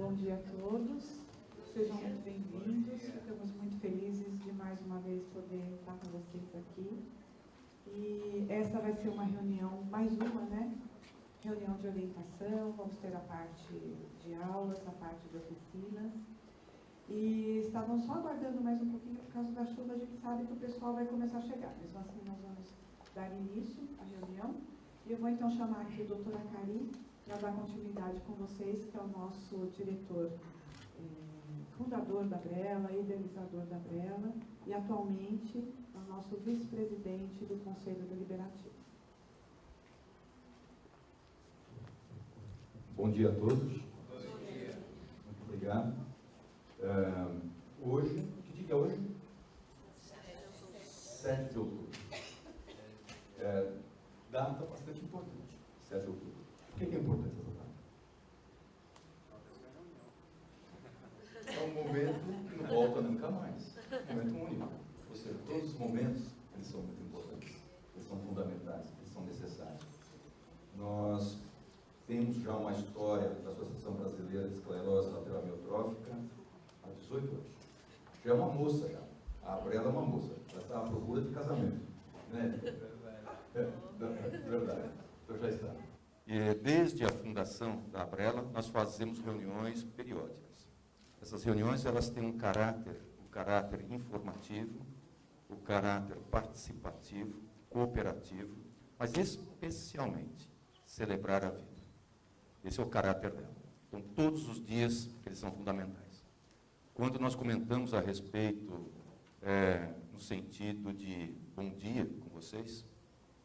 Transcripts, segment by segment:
Bom dia a todos, sejam muito bem-vindos, ficamos muito felizes de mais uma vez poder estar com vocês aqui. E essa vai ser uma reunião, mais uma, né? Reunião de orientação, vamos ter a parte de aulas, a parte de oficinas. E estavam só aguardando mais um pouquinho por causa da chuva, a gente sabe que o pessoal vai começar a chegar. Mesmo assim, nós vamos dar início à reunião. E eu vou então chamar aqui a doutora Cari para dar continuidade com vocês, que é o nosso diretor, fundador da Brela, idealizador da Brela, e atualmente é o nosso vice-presidente do Conselho Deliberativo. Bom dia a todos. Bom dia. Muito obrigado. Hoje, que dia é hoje? 7 de outubro. Data bastante importante, 7 de outubro. Por que é importante essa data? É um momento que não volta nunca mais. Um momento único. Ou seja, todos os momentos, eles são muito importantes. Eles são fundamentais, eles são necessários. Nós temos já uma história da Associação Brasileira de Esclerose Lateral Amiotrófica há 18 anos. Já é uma moça, já. A Brela é uma moça. Ela está à procura de casamento. Né? Verdade. Então já está. E desde a fundação da Brela, nós fazemos reuniões periódicas. Essas reuniões, elas têm um caráter informativo, o caráter participativo, cooperativo, mas especialmente celebrar a vida. Esse é o caráter dela. Então, todos os dias, eles são fundamentais. Quando nós comentamos a respeito, no sentido de bom dia com vocês,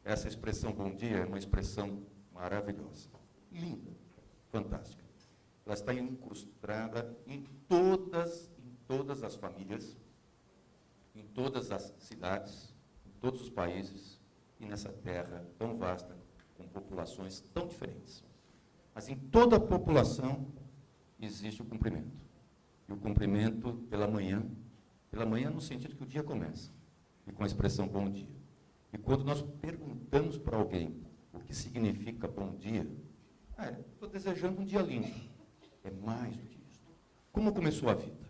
essa expressão bom dia é uma expressão maravilhosa, linda, fantástica. Ela está incrustada em todas as famílias, em todas as cidades, em todos os países, e nessa terra tão vasta, com populações tão diferentes. Mas em toda a população existe o cumprimento. E o cumprimento pela manhã no sentido que o dia começa, e com a expressão bom dia. E quando nós perguntamos para alguém o que significa bom dia, estou desejando um dia lindo. É mais do que isso. Como começou a vida?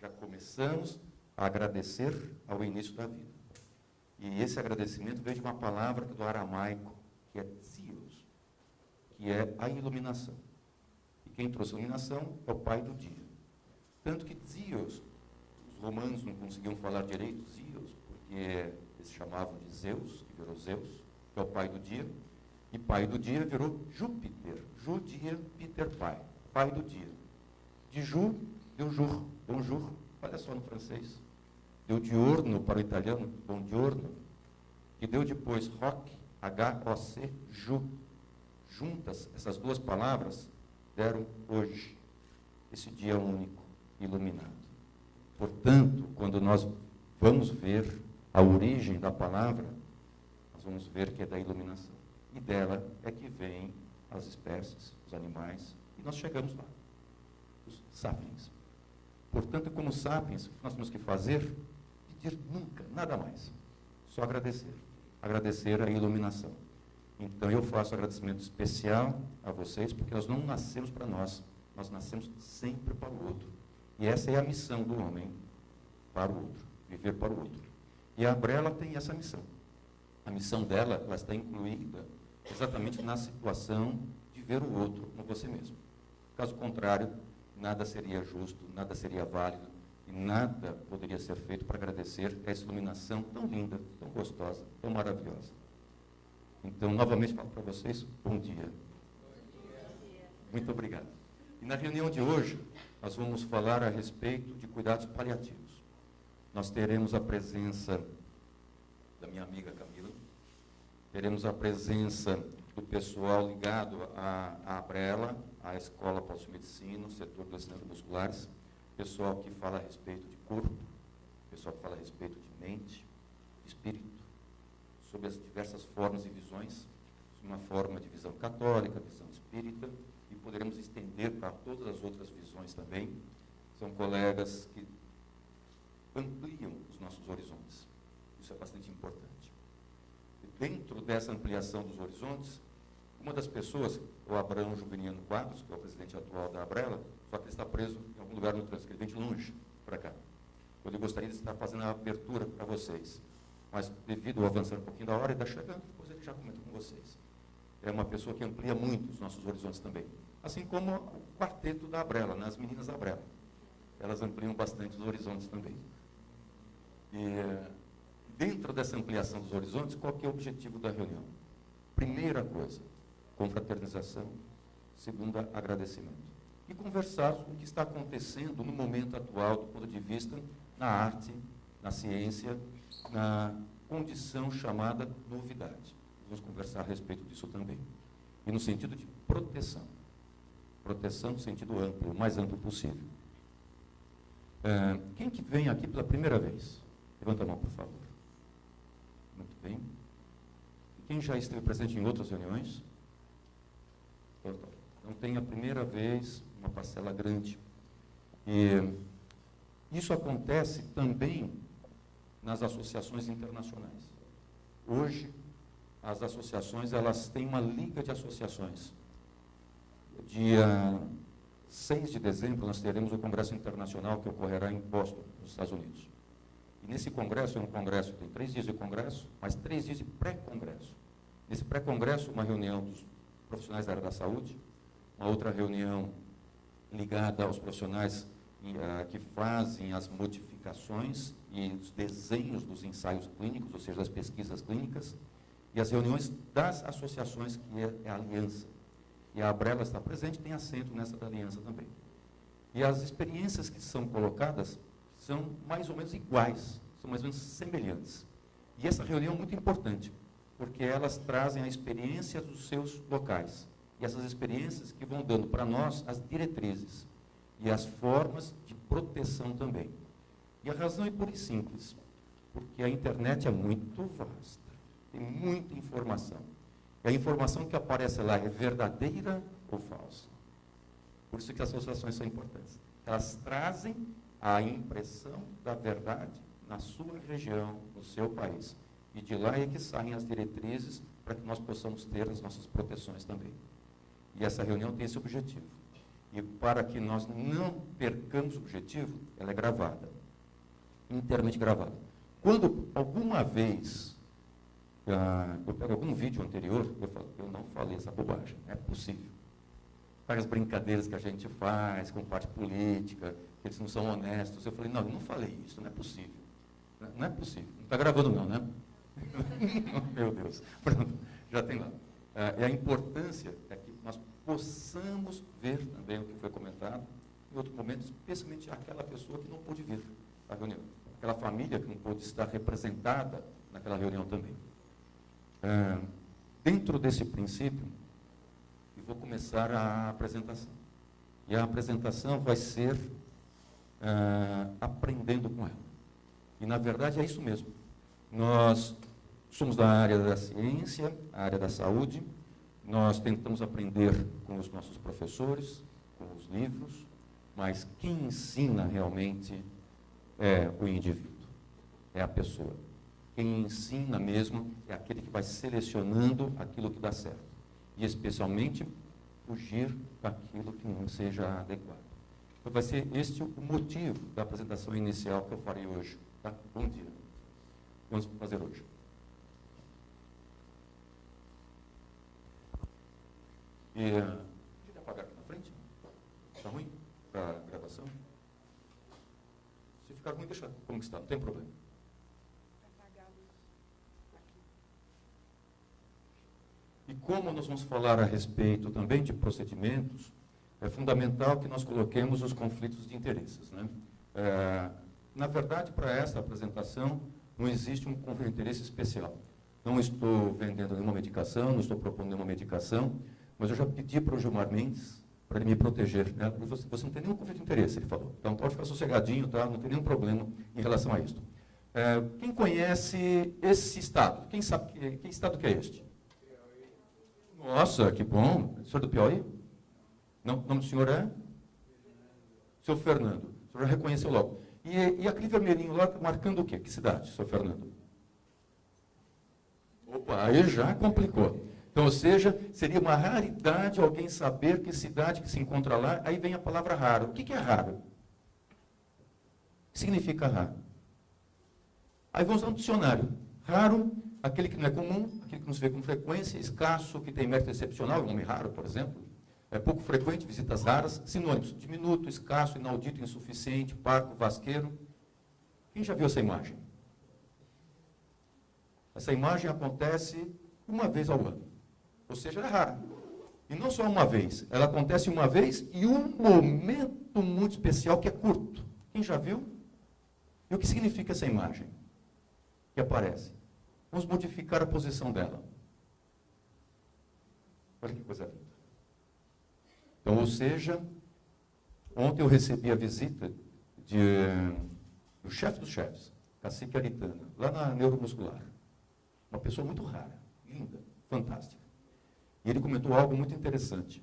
Já começamos a agradecer ao início da vida. E esse agradecimento veio de uma palavra do aramaico, que é tzios, que é a iluminação. E quem trouxe a iluminação é o pai do dia. Tanto que tzios, os romanos não conseguiam falar direito tzios, porque eles chamavam de Zeus, que virou Zeus, que é o pai do dia. E pai do dia virou Júpiter. Ju, dia, Peter, pai. Pai do dia. De Ju, deu Jur. Bonjour. Olha só no francês. Deu diurno para o italiano, bom giorno. Que deu depois rock, H-O-C, Ju. Juntas, essas duas palavras deram hoje. Esse dia único, iluminado. Portanto, quando nós vamos ver a origem da palavra, nós vamos ver que é da iluminação. E dela é que vêm as espécies, os animais, e nós chegamos lá, os sapiens. Portanto, como sapiens, o que nós temos que fazer? Pedir nunca, nada mais, só agradecer. Agradecer a iluminação. Então, eu faço agradecimento especial a vocês, porque nós não nascemos para nós nascemos sempre para o outro. E essa é a missão do homem, para o outro, viver para o outro. E a Brela tem essa missão. A missão dela, ela está incluída exatamente na situação de ver o outro no você mesmo. Caso contrário, nada seria justo, nada seria válido, e nada poderia ser feito para agradecer essa iluminação tão linda, tão gostosa, tão maravilhosa. Então, novamente falo para vocês, bom dia. Muito obrigado. E na reunião de hoje, nós vamos falar a respeito de cuidados paliativos. Nós teremos a presença da minha amiga Camila, teremos a presença do pessoal ligado à Brela, à Escola Pós-Medicina, o setor das neuromusculares, pessoal que fala a respeito de corpo, pessoal que fala a respeito de mente, de espírito, sobre as diversas formas e visões, uma forma de visão católica, visão espírita, e poderemos estender para todas as outras visões também. São colegas que ampliam os nossos horizontes. Isso é bastante importante. E dentro dessa ampliação dos horizontes, Uma das pessoas, o Abraão Juveniano Quadros, que é o presidente atual da Abrela, só que ele está preso em algum lugar no trânsito, ele vem de longe para cá. Eu gostaria de estar fazendo a abertura para vocês, mas devido ao avançar um pouquinho da hora, ele está chegando, depois ele já comenta com vocês. É uma pessoa que amplia muito os nossos horizontes também. Assim como o quarteto da Abrela, né, as meninas da Abrela. Elas ampliam bastante os horizontes também. E dentro dessa ampliação dos horizontes, qual que é o objetivo da reunião? Primeira coisa, confraternização. Segunda, agradecimento. E conversar sobre o que está acontecendo no momento atual, do ponto de vista na arte, na ciência, na condição chamada novidade. Vamos conversar a respeito disso também. E no sentido de proteção. Proteção no sentido amplo, o mais amplo possível. Quem que vem aqui pela primeira vez? Levanta a mão, por favor. Muito bem. E quem já esteve presente em outras reuniões? Então tem a primeira vez, uma parcela grande. E isso acontece também nas associações internacionais. Hoje, as associações, elas têm uma liga de associações. Dia 6 de dezembro, nós teremos o Congresso Internacional que ocorrerá em Boston, nos Estados Unidos. E nesse congresso, é um congresso, tem 3 dias de congresso, mas 3 dias de pré-congresso. Nesse pré-congresso, uma reunião dos profissionais da área da saúde, uma outra reunião ligada aos profissionais que fazem as modificações e os desenhos dos ensaios clínicos, ou seja, das pesquisas clínicas, e as reuniões das associações, que é a aliança. E a Abrela está presente, tem assento nessa da aliança também. E as experiências que são colocadas são mais ou menos iguais, são mais ou menos semelhantes. E essa reunião é muito importante, porque elas trazem a experiência dos seus locais. E essas experiências que vão dando para nós as diretrizes e as formas de proteção também. E a razão é pura e simples, porque a internet é muito vasta, tem muita informação. E a informação que aparece lá é verdadeira ou falsa. Por isso que as associações são importantes. Elas trazem a impressão da verdade na sua região, no seu país. E de lá é que saem as diretrizes para que nós possamos ter as nossas proteções também. E essa reunião tem esse objetivo. E para que nós não percamos o objetivo, ela é gravada, inteiramente gravada. Quando alguma vez eu pego algum vídeo anterior, eu falo, eu não falei essa bobagem, não é possível. Várias brincadeiras que a gente faz com parte política, que eles não são honestos. Eu falei, não, eu não falei isso, não é possível. Não é possível. Não está gravando não, né? Meu Deus. Pronto, já tem lá. E a importância é que nós possamos ver também o que foi comentado, em outro momento, especialmente aquela pessoa que não pôde vir à reunião, aquela família que não pôde estar representada naquela reunião também. Dentro desse princípio, eu vou começar a apresentação. E a apresentação vai ser aprendendo com ela. E, na verdade, é isso mesmo. Nós somos da área da ciência, a área da saúde. Nós tentamos aprender com os nossos professores, com os livros, mas quem ensina realmente é o indivíduo, é a pessoa. Quem ensina mesmo é aquele que vai selecionando aquilo que dá certo. E, especialmente, fugir daquilo que não seja adequado. Então, vai ser este o motivo da apresentação inicial que eu farei hoje. Tá? Bom dia. Vamos fazer hoje. E deixa eu apagar aqui na frente. Está ruim para a gravação? Se ficar ruim, deixa como está, não tem problema. E como nós vamos falar a respeito também de procedimentos, é fundamental que nós coloquemos os conflitos de interesses. Né? Na verdade, para essa apresentação, não existe um conflito de interesse especial. Não estou vendendo nenhuma medicação, não estou propondo nenhuma medicação, mas eu já pedi para o Gilmar Mendes para ele me proteger. Né? Você não tem nenhum conflito de interesse, ele falou. Então pode ficar sossegadinho, tá? Não tem nenhum problema em relação a isso. Quem conhece esse estado? Quem sabe que estado que é este? Nossa, que bom. O senhor do Piauí? Não, o nome do senhor é? Seu Fernando. O senhor já reconheceu logo. E aquele vermelhinho lá marcando o quê? Que cidade, seu Fernando? Opa, aí já complicou. Então, ou seja, seria uma raridade alguém saber que cidade que se encontra lá, aí vem a palavra raro. O que é raro? O que significa raro? Aí vamos ao dicionário. Raro, aquele que não é comum, aquele que não se vê com frequência, escasso, que tem mérito excepcional, um nome raro, por exemplo. É pouco frequente, visitas raras, sinônimos, diminuto, escasso, inaudito, insuficiente, parco, vasqueiro. Quem já viu essa imagem? Essa imagem acontece uma vez ao ano, ou seja, é rara. E não só uma vez, ela acontece uma vez e um momento muito especial que é curto. Quem já viu? E o que significa essa imagem que aparece? Vamos modificar a posição dela. Olha que coisa linda. Então, ou seja, ontem eu recebi a visita do chefe dos chefes, Cacique Aritana, lá na Neuromuscular. Uma pessoa muito rara, linda, fantástica. E ele comentou algo muito interessante.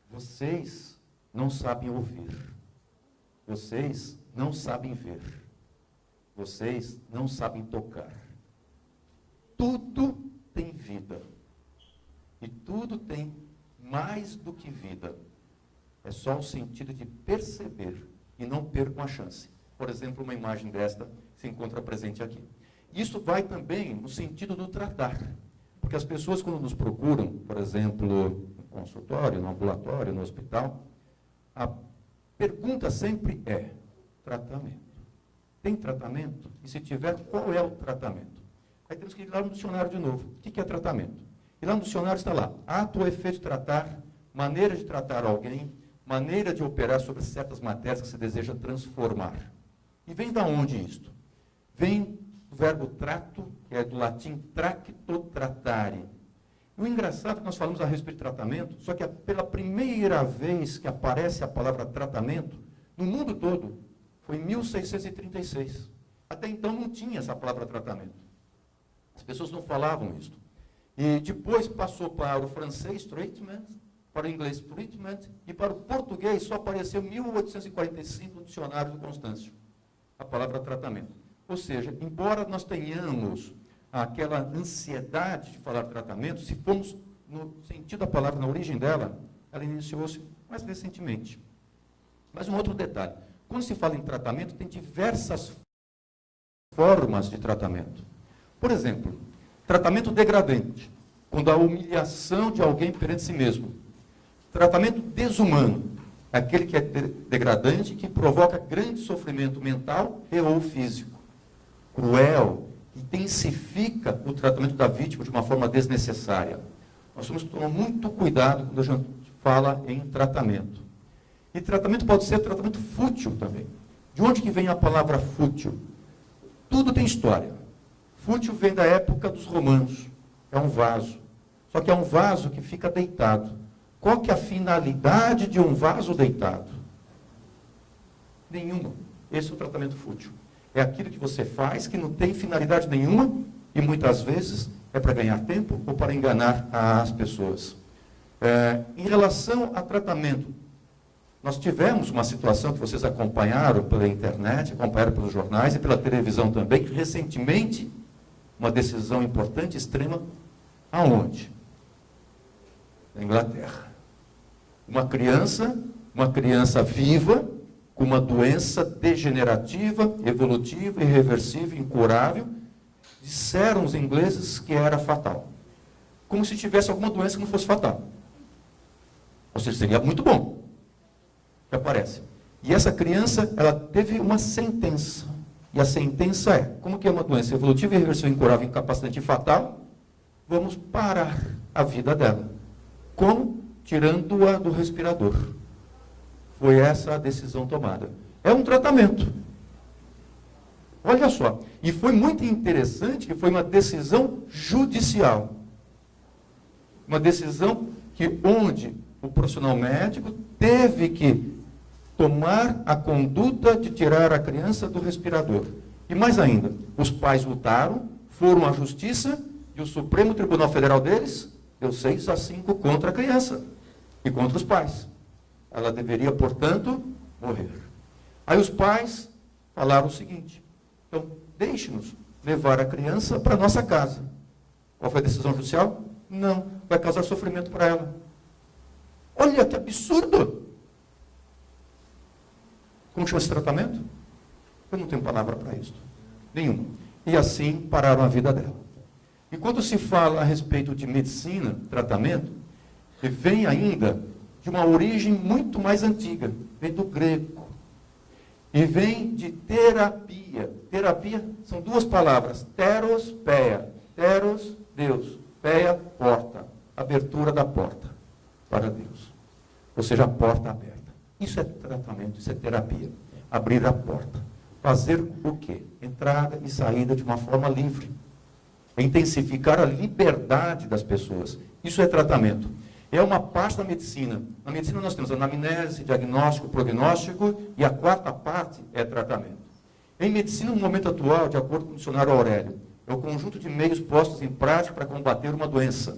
Vocês não sabem ouvir. Vocês não sabem ver. Vocês não sabem tocar. Tudo tem vida. E tudo tem mais do que vida. É só o sentido de perceber e não percam a chance. Por exemplo, uma imagem desta se encontra presente aqui. Isso vai também no sentido do tratar. Porque as pessoas, quando nos procuram, por exemplo, no consultório, no ambulatório, no hospital, a pergunta sempre é: tratamento. Tem tratamento? E se tiver, qual é o tratamento? Aí temos que ir lá no dicionário de novo. O que é tratamento? E lá no dicionário está lá: ato ou efeito de tratar, maneira de tratar alguém, maneira de operar sobre certas matérias que se deseja transformar. E vem da onde isto? Vem do verbo trato, que é do latim tracto, tratare. E o engraçado é que nós falamos a respeito de tratamento, só que pela primeira vez que aparece a palavra tratamento, no mundo todo, foi em 1636. Até então não tinha essa palavra tratamento. As pessoas não falavam isso. E depois passou para o francês, treatment, para o inglês, treatment, e para o português só apareceu em 1845 no dicionário do Constâncio, a palavra tratamento. Ou seja, embora nós tenhamos aquela ansiedade de falar tratamento, se formos no sentido da palavra, na origem dela, ela iniciou-se mais recentemente. Mas um outro detalhe, quando se fala em tratamento, tem diversas formas de tratamento. Por exemplo, tratamento degradante, quando há humilhação de alguém perante si mesmo. Tratamento desumano, aquele que é degradante, que provoca grande sofrimento mental e ou físico. Cruel, intensifica o tratamento da vítima de uma forma desnecessária. Nós temos que tomar muito cuidado quando a gente fala em tratamento. E tratamento pode ser tratamento fútil também. De onde que vem a palavra fútil? Tudo tem história. Fútil vem da época dos romanos. É um vaso. Só que é um vaso que fica deitado. Qual que é a finalidade de um vaso deitado? Nenhuma. Esse é o tratamento fútil. É aquilo que você faz que não tem finalidade nenhuma e muitas vezes é para ganhar tempo ou para enganar as pessoas. Em relação a tratamento, nós tivemos uma situação que vocês acompanharam pela internet, acompanharam pelos jornais e pela televisão também, recentemente, uma decisão importante, extrema, aonde? Na Inglaterra. Uma criança viva, com uma doença degenerativa, evolutiva, irreversível, incurável, disseram os ingleses que era fatal. Como se tivesse alguma doença que não fosse fatal. Ou seja, seria muito bom que aparece. E essa criança, ela teve uma sentença. E a sentença é, como que é uma doença evolutiva, irreversível, incurável, incapacitante e fatal, vamos parar a vida dela. Como? Tirando-a do respirador. Foi essa a decisão tomada. É um tratamento. Olha só. E foi muito interessante que foi uma decisão judicial. Uma decisão que onde o profissional médico teve que tomar a conduta de tirar a criança do respirador. E mais ainda, os pais lutaram, foram à justiça e o Supremo Tribunal Federal deles deu 6-5 contra a criança e contra os pais. Ela deveria, portanto, morrer. Aí os pais falaram o seguinte: então, deixe-nos levar a criança para a nossa casa. Qual foi a decisão judicial? Não, vai causar sofrimento para ela. Olha que absurdo! Como chama esse tratamento? Eu não tenho palavra para isso. Nenhuma. E assim pararam a vida dela. E quando se fala a respeito de medicina, tratamento, vem ainda de uma origem muito mais antiga, vem do grego. E vem de terapia. Terapia são duas palavras, teros, peia. Teros, Deus. Peia, porta. Abertura da porta para Deus. Ou seja, a porta aberta. Isso é tratamento, isso é terapia. Abrir a porta. Fazer o quê? Entrada e saída de uma forma livre. Intensificar a liberdade das pessoas. Isso é tratamento. É uma parte da medicina. Na medicina nós temos anamnese, diagnóstico, prognóstico, e a quarta parte é tratamento. Em medicina, no momento atual, de acordo com o dicionário Aurélio, é o conjunto de meios postos em prática para combater uma doença.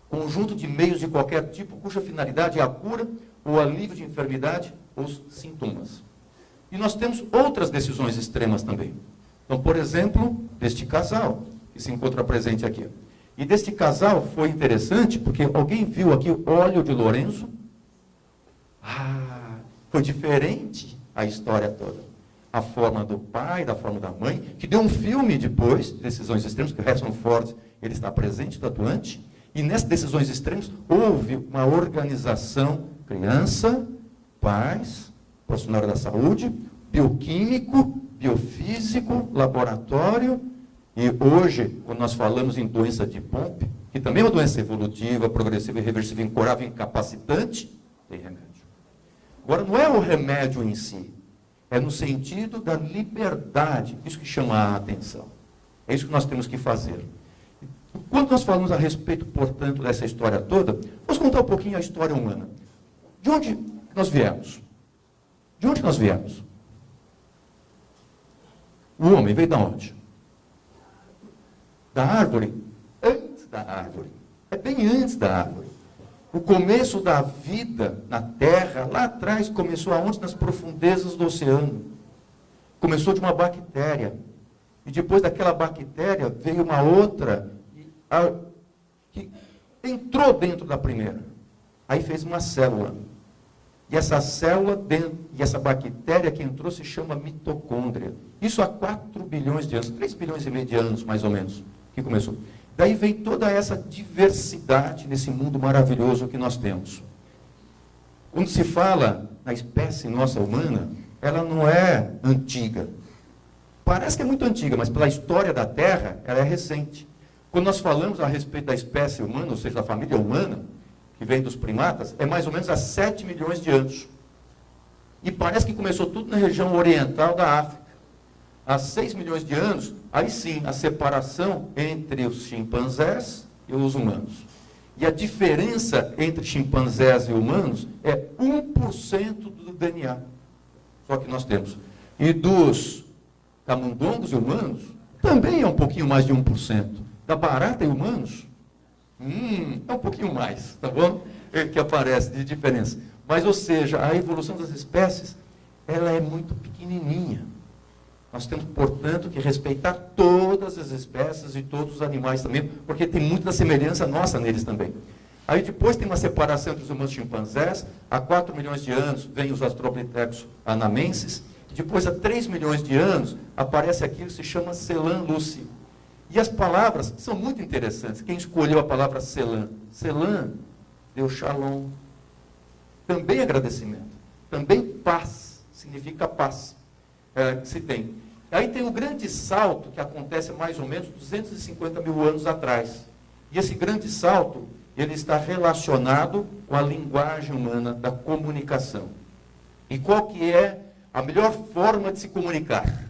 Conjunto de meios de qualquer tipo, cuja finalidade é a cura ou alívio de enfermidade ou sintomas. E nós temos outras decisões extremas também. Então, por exemplo, deste casal, que se encontra presente aqui. E deste casal foi interessante, porque alguém viu aqui o óleo de Lourenço? Foi diferente a história toda. A forma do pai, da forma da mãe, que deu um filme depois, de Decisões Extremas, que o Harrison Ford ele está presente, tatuante, e nessas decisões extremas houve uma organização, criança, pais, profissional da saúde, bioquímico, biofísico, laboratório, e hoje, quando nós falamos em doença de Pompe, que também é uma doença evolutiva, progressiva, irreversível, incurável, incapacitante, tem remédio. Agora, não é o remédio em si, é no sentido da liberdade, isso que chama a atenção. É isso que nós temos que fazer. Quando nós falamos a respeito, portanto, dessa história toda, vamos contar um pouquinho a história humana. De onde nós viemos? De onde nós viemos? O homem veio de onde? Da árvore? Antes da árvore. É bem antes da árvore. O começo da vida na Terra, lá atrás, começou aonde? Nas profundezas do oceano. Começou de uma bactéria. E depois daquela bactéria veio uma outra que entrou dentro da primeira. Aí fez uma célula. E essa célula, e essa bactéria que entrou se chama mitocôndria. Isso há 4 bilhões de anos, 3 bilhões e meio de anos, mais ou menos, que começou. Daí vem toda essa diversidade nesse mundo maravilhoso que nós temos. Quando se fala na espécie nossa humana, ela não é antiga. Parece que é muito antiga, mas pela história da Terra, ela é recente. Quando nós falamos a respeito da espécie humana, ou seja, da família humana, que vem dos primatas, é mais ou menos há 7 milhões de anos. E parece que começou tudo na região oriental da África. Há 6 milhões de anos, aí sim, a separação entre os chimpanzés e os humanos. E a diferença entre chimpanzés e humanos é 1% do DNA. Só que nós temos. E dos camundongos e humanos, também é um pouquinho mais de 1%. Da barata e humanos, é um pouquinho mais, tá bom? Que aparece de diferença. Mas, ou seja, a evolução das espécies, ela é muito pequenininha. Nós temos, portanto, que respeitar todas as espécies e todos os animais também, porque tem muita semelhança nossa neles também. Aí depois tem uma separação entre os humanos e chimpanzés. Há 4 milhões de anos vem os Australopithecus anamenses. Depois, há 3 milhões de anos, aparece aquilo que se chama Celan luci. E as palavras são muito interessantes. Quem escolheu a palavra Celan? Celan deu shalom. Também agradecimento. Também paz. Significa paz. Que se tem. Aí tem o grande salto que acontece mais ou menos 250 mil anos atrás. E esse grande salto, ele está relacionado com a linguagem humana da comunicação. E qual que é a melhor forma de se comunicar?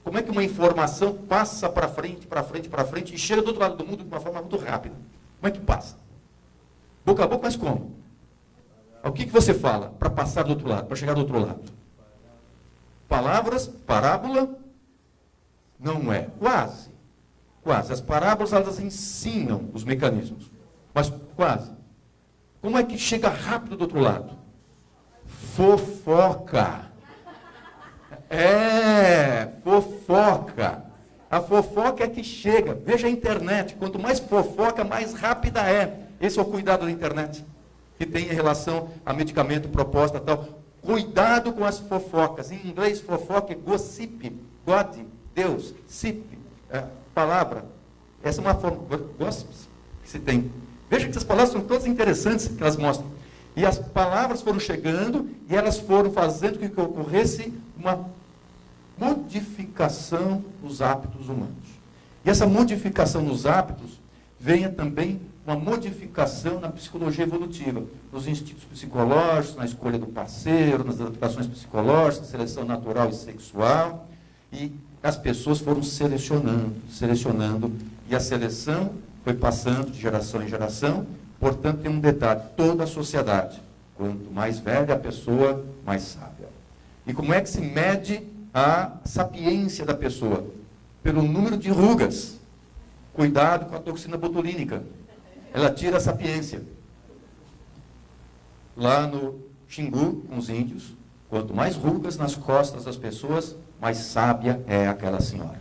Como é que uma informação passa para frente, para frente, para frente e chega do outro lado do mundo de uma forma muito rápida? Como é que passa? Boca a boca, mas como? O que você fala para passar do outro lado, para chegar do outro lado? Palavras, parábola? Não é. Quase. Quase. As parábolas, elas ensinam os mecanismos. Mas quase. Como é que chega rápido do outro lado? Fofoca. Fofoca. A fofoca é que chega. Veja a internet. Quanto mais fofoca, mais rápida é. Esse é o cuidado da internet, que tem em relação a medicamento, proposta e tal. Cuidado com as fofocas. Em inglês, fofoca é gossip. God, Deus, sip, palavra. Essa é uma forma, gossips, que se tem. Veja que essas palavras são todas interessantes que elas mostram. E as palavras foram chegando e elas foram fazendo com que ocorresse uma modificação nos hábitos humanos. E essa modificação nos hábitos venha também uma modificação na psicologia evolutiva, nos instintos psicológicos, na escolha do parceiro, nas adaptações psicológicas, seleção natural e sexual, e as pessoas foram selecionando, e a seleção foi passando de geração em geração. Portanto, tem um detalhe: toda a sociedade, quanto mais velha a pessoa, mais sábia. E como é que se mede a sapiência da pessoa? Pelo número de rugas. Cuidado com a toxina botulínica. Ela tira a sapiência. Lá no Xingu, com os índios, quanto mais rugas nas costas das pessoas, mais sábia é aquela senhora.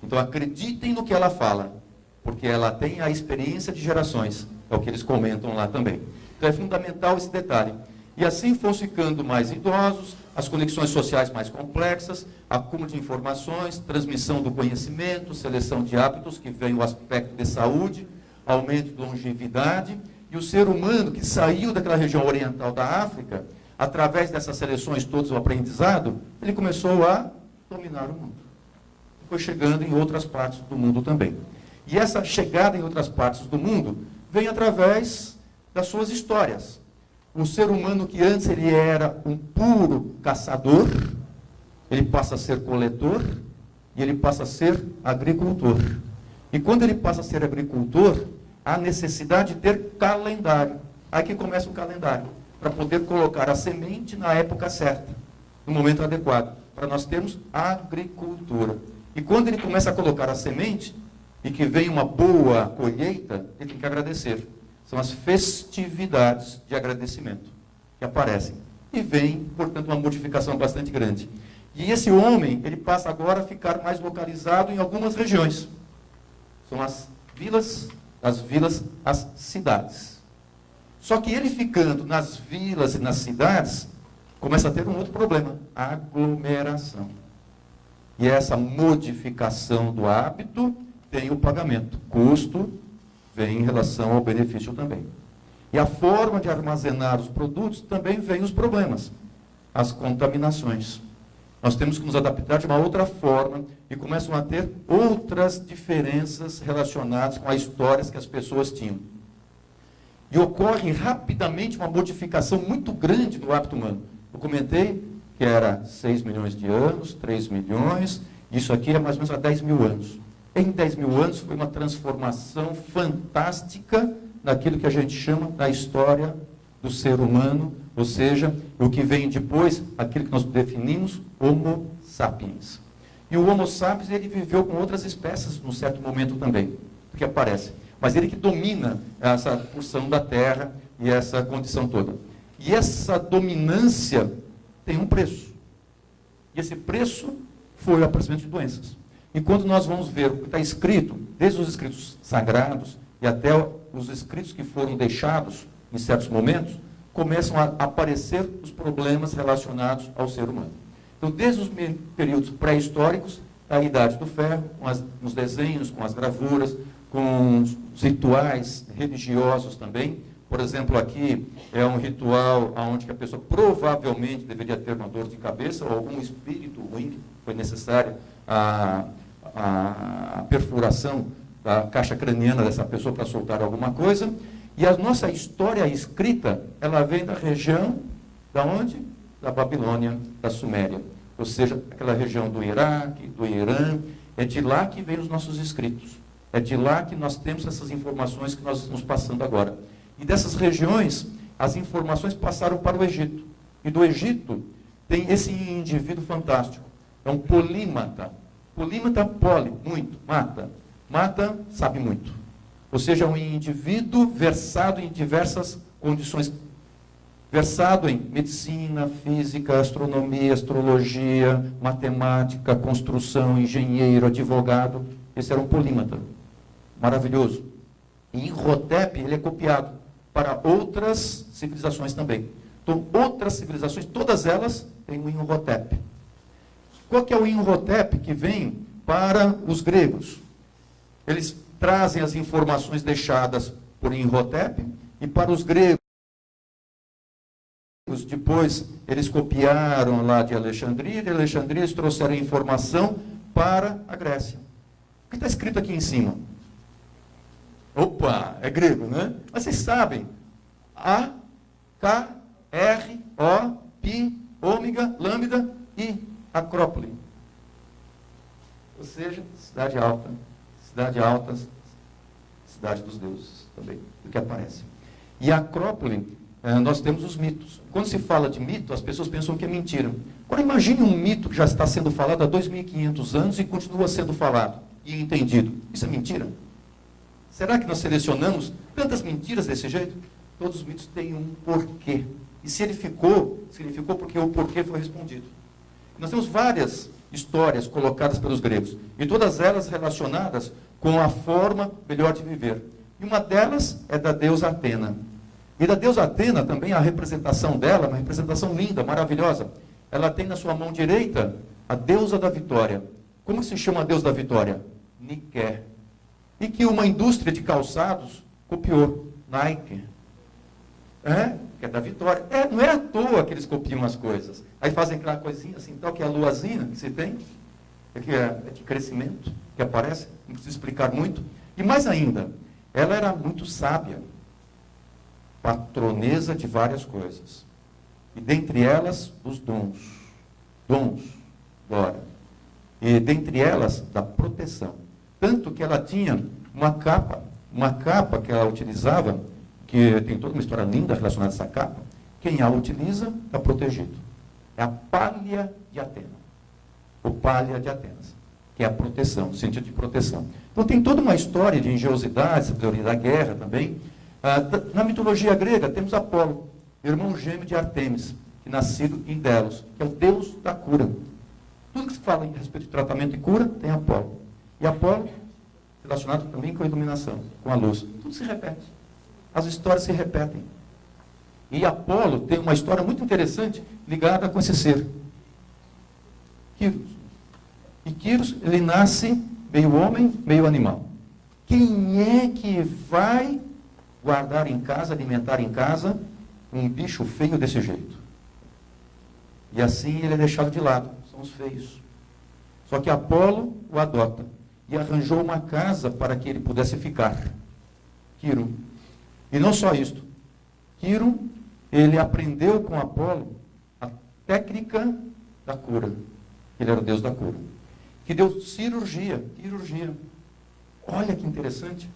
Então acreditem no que ela fala, porque ela tem a experiência de gerações. É o que eles comentam lá também. Então é fundamental esse detalhe. E assim foram ficando mais idosos, as conexões sociais mais complexas, acúmulo de informações, transmissão do conhecimento, seleção de hábitos, que vem o aspecto de saúde, aumento de longevidade, e o ser humano que saiu daquela região oriental da África, através dessas seleções todas, o aprendizado, ele começou a dominar o mundo. Foi chegando em outras partes do mundo também. E essa chegada em outras partes do mundo vem através das suas histórias. O ser humano que antes ele era um puro caçador, ele passa a ser coletor e ele passa a ser agricultor. E quando ele passa a ser agricultor, há necessidade de ter calendário. Aí que começa o calendário, para poder colocar a semente na época certa, no momento adequado, para nós termos agricultura. E quando ele começa a colocar a semente, e que vem uma boa colheita, ele tem que agradecer. São as festividades de agradecimento que aparecem. E vem, portanto, uma modificação bastante grande. E esse homem, ele passa agora a ficar mais localizado em algumas regiões. São as vilas, as cidades. Só que ele ficando nas vilas e nas cidades, começa a ter um outro problema: a aglomeração. E essa modificação do hábito tem o pagamento. Custo vem em relação ao benefício também. E a forma de armazenar os produtos também vem os problemas, as contaminações. Nós temos que nos adaptar de uma outra forma e começam a ter outras diferenças relacionadas com as histórias que as pessoas tinham. E ocorre rapidamente uma modificação muito grande do hábito humano. Eu comentei que era 6 milhões de anos, 3 milhões, isso aqui é mais ou menos há 10 mil anos. Em 10 mil anos foi uma transformação fantástica naquilo que a gente chama da história do ser humano, ou seja, o que vem depois, aquilo que nós definimos, Homo sapiens. E o Homo sapiens, ele viveu com outras espécies num certo momento também, que aparece. Mas ele que domina essa porção da terra e essa condição toda. E essa dominância tem um preço. E esse preço foi o aparecimento de doenças. E quando nós vamos ver o que está escrito, desde os escritos sagrados e até os escritos que foram deixados em certos momentos, começam a aparecer os problemas relacionados ao ser humano. Então, desde os períodos pré-históricos, a Idade do Ferro, com os desenhos, com as gravuras, com os rituais religiosos também. Por exemplo, aqui é um ritual onde a pessoa provavelmente deveria ter uma dor de cabeça ou algum espírito ruim que foi necessário a perfuração da caixa craniana dessa pessoa para soltar alguma coisa. E a nossa história escrita, ela vem da região, da onde? Da Babilônia, da Suméria. Ou seja, aquela região do Iraque, do Irã, é de lá que vem os nossos escritos. É de lá que nós temos essas informações que nós estamos passando agora. E dessas regiões, as informações passaram para o Egito. E do Egito, tem esse indivíduo fantástico. É um polímata. Polímata, muito, mata. Mata, sabe muito. Ou seja, um indivíduo versado em diversas condições versado em medicina, física, astronomia, astrologia, matemática, construção, engenheiro, advogado. Esse era um polímata. Maravilhoso. E Imhotep, ele é copiado para outras civilizações também. Então, outras civilizações, todas elas têm o Imhotep. Qual que é o Imhotep que vem para os gregos? Eles trazem as informações deixadas por Imhotep e para os gregos, depois eles copiaram lá de Alexandria, e de Alexandria eles trouxeram a informação para a Grécia. O que está escrito aqui em cima? Opa, é grego, né? Mas vocês sabem, A, K, R, O, Pi, ômega, lambda e Acrópole. Ou seja, cidade alta, cidade dos deuses também, do que aparece. E a Acrópole, nós temos os mitos. Quando se fala de mito, as pessoas pensam que é mentira. Agora imagine um mito que já está sendo falado há 2.500 anos e continua sendo falado e entendido. Isso é mentira? Será que nós selecionamos tantas mentiras desse jeito? Todos os mitos têm um porquê. E se ele ficou, significou porque o porquê foi respondido. Nós temos várias histórias colocadas pelos gregos, e todas elas relacionadas com a forma melhor de viver. E uma delas é da deusa Atena. E da deusa Atena também a representação dela, uma representação linda, maravilhosa. Ela tem na sua mão direita a deusa da vitória. Como se chama a deusa da vitória? Nike. E que uma indústria de calçados copiou. Nike. Que é da vitória. Não é à toa que eles copiam as coisas. Aí fazem aquela coisinha assim, tal, que é a luazinha que se tem, que é de crescimento, que aparece, não preciso explicar muito. E mais ainda, ela era muito sábia, patronesa de várias coisas. E dentre elas, os dons. Dons, glória. E dentre elas, da proteção. Tanto que ela tinha uma capa que ela utilizava, que tem toda uma história linda relacionada a essa capa. Quem a utiliza está protegido. É a palha de Atena. O palha de Atenas, que é a proteção, o sentido de proteção. Então tem toda uma história de engenhosidade, sabedoria da guerra também. Na mitologia grega temos Apolo, irmão gêmeo de Artemis, que nascido em Delos, que é o deus da cura. Tudo que se fala em respeito de tratamento e cura, tem Apolo. E Apolo, relacionado também com a iluminação, com a luz. Tudo se repete. As histórias se repetem. E Apolo tem uma história muito interessante ligada com esse ser. Quiros. E Quiros, ele nasce meio homem, meio animal. Quem é que vai guardar em casa, alimentar em casa, um bicho feio desse jeito? E assim ele é deixado de lado. São os feios. Só que Apolo o adota. E arranjou uma casa para que ele pudesse ficar. Quiro. E não só isto. Quiro, ele aprendeu com Apolo a técnica da cura. Ele era o deus da cura. Que deu cirurgia. Olha que interessante.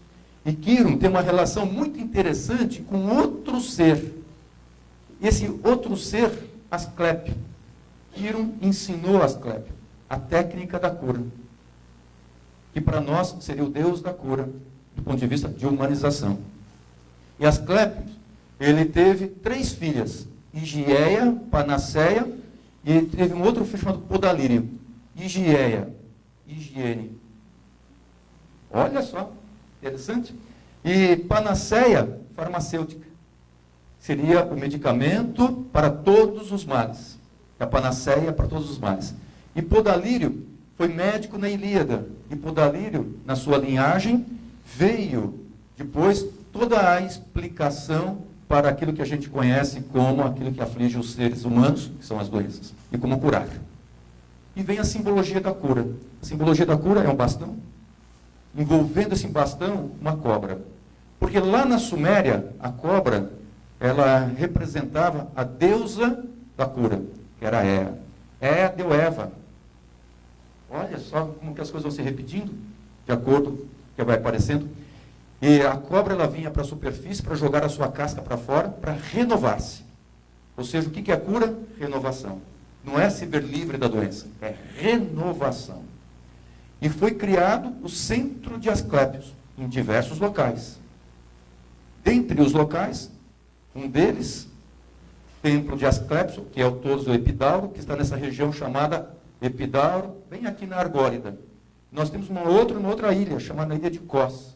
E Quiro tem uma relação muito interessante com outro ser. Esse outro ser, Asclépio. Quiro ensinou a Asclépio a técnica da cura. Que para nós seria o deus da cura, do ponto de vista de humanização. E Asclépio, ele teve 3 filhas, Higieia, Panaceia, e teve um outro filho chamado Podalírio. Higieia, higiene. Olha só, interessante. E Panaceia, farmacêutica. Seria o medicamento para todos os males. A panaceia para todos os males. E Podalírio foi médico na Ilíada. E Podalírio, na sua linhagem, veio depois toda a explicação para aquilo que a gente conhece como aquilo que aflige os seres humanos, que são as doenças, e como curar. E vem a simbologia da cura. A simbologia da cura é um bastão, envolvendo esse bastão uma cobra. Porque lá na Suméria, a cobra, ela representava a deusa da cura, que era Ea. Ea deu Eva. Olha só como que as coisas vão se repetindo, de acordo com o que vai aparecendo. E a cobra, ela vinha para a superfície para jogar a sua casca para fora, para renovar-se. Ou seja, o que é a cura? Renovação. Não é se ver livre da doença, é renovação. E foi criado o centro de Asclépios, em diversos locais. Dentre os locais, um deles templo de Asclepio, que é o Todos do Epidauro, que está nessa região chamada Epidauro, bem aqui na Argólida. Nós temos uma outra ilha, chamada Ilha de Kos.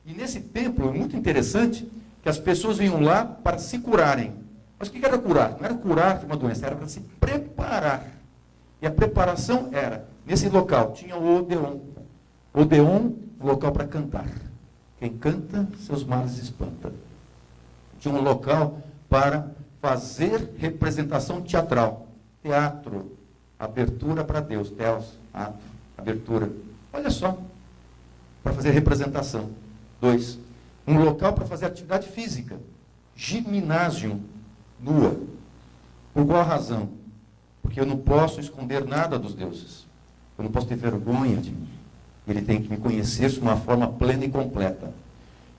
E nesse templo, é muito interessante, que as pessoas vinham lá para se curarem. Mas o que era curar? Não era curar de uma doença, era para se preparar. E a preparação era, nesse local, tinha o Odeon. Odeon, um local para cantar. Quem canta, seus males espanta. Tinha um local para fazer representação teatral. Teatro, abertura para Deus. Teos, ato, abertura. Olha só, para fazer representação. 2, um local para fazer atividade física. Ginásio, nua. Por qual razão? Porque eu não posso esconder nada dos deuses. Eu não posso ter vergonha de mim. Ele tem que me conhecer de uma forma plena e completa.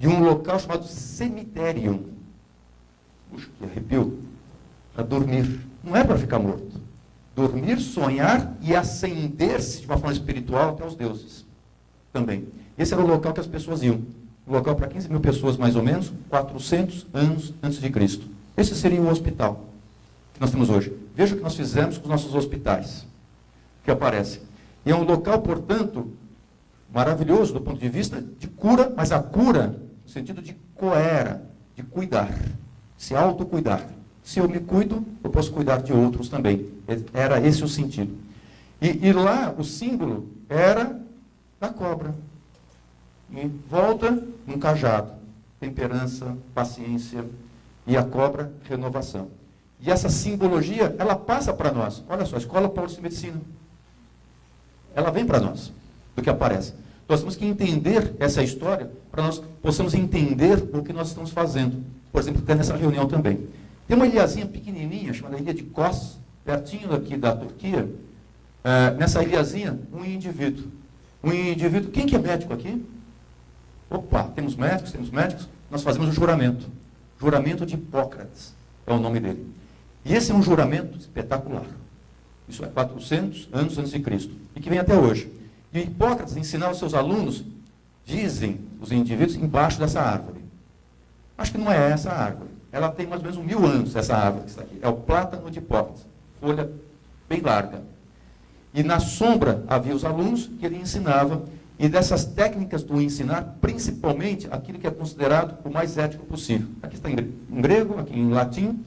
E um local chamado cemitério. Puxa, que arrepio. Para dormir. Não é para ficar morto. Dormir, sonhar e ascender-se de uma forma espiritual até os deuses. Também. Esse era o local que as pessoas iam. Um local para 15 mil pessoas, mais ou menos, 400 anos antes de Cristo. Esse seria o hospital que nós temos hoje. Veja o que nós fizemos com os nossos hospitais, que aparecem. E é um local, portanto, maravilhoso do ponto de vista de cura, mas a cura no sentido de coera, de cuidar, se autocuidar. Se eu me cuido, eu posso cuidar de outros também. Era esse o sentido. E lá o símbolo era da cobra. Em volta, um cajado. Temperança, paciência. E a cobra, renovação. E essa simbologia, ela passa para nós. Olha só, a Escola Paulista de Medicina. Ela vem para nós, do que aparece. Nós temos que entender essa história para nós possamos entender o que nós estamos fazendo. Por exemplo, até nessa reunião também. Tem uma ilhazinha pequenininha, chamada Ilha de Kos, pertinho aqui da Turquia. Nessa ilhazinha, um indivíduo. Quem que é médico aqui? Opa, temos médicos. Nós fazemos o juramento. Juramento de Hipócrates é o nome dele. E esse é um juramento espetacular. Isso é 400 anos antes de Cristo. E que vem até hoje. E Hipócrates ensinava aos seus alunos, dizem os indivíduos, embaixo dessa árvore. Acho que não é essa árvore. Ela tem mais ou menos 1000 anos, essa árvore que está aqui. É o plátano de Hipócrates. Folha bem larga. E na sombra havia os alunos que ele ensinava. E dessas técnicas do ensinar, principalmente aquilo que é considerado o mais ético possível. Aqui está em grego, aqui em latim,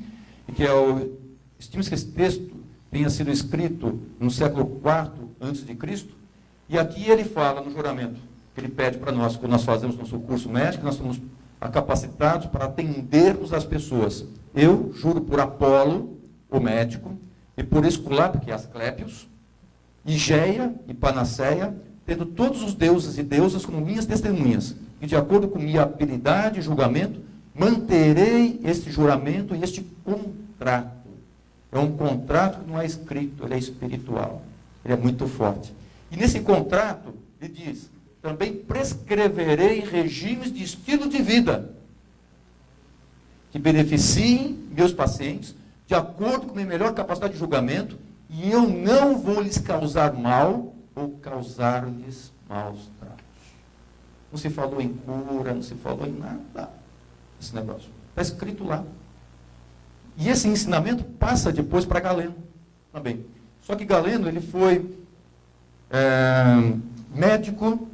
e que é o... Estima-se que esse texto tenha sido escrito no século IV a.C., e aqui ele fala no juramento, que ele pede para nós, quando nós fazemos nosso curso médico, nós somos capacitados para atendermos as pessoas. Eu juro por Apolo, o médico, e por Esculápio, que é Asclépios, Igeia e Panaceia, tendo todos os deuses e deusas como minhas testemunhas, e de acordo com minha habilidade e julgamento, manterei este juramento e este contrato. É um contrato que não é escrito, ele é espiritual, ele é muito forte. E nesse contrato, ele diz, também prescreverei regimes de estilo de vida, que beneficiem meus pacientes, de acordo com minha melhor capacidade de julgamento, e eu não vou lhes causar mal, ou causar-lhes maus tratos. Não se falou em cura, não se falou em nada. Esse negócio. Está escrito lá. E esse ensinamento passa depois para Galeno também. Só que Galeno, ele foi médico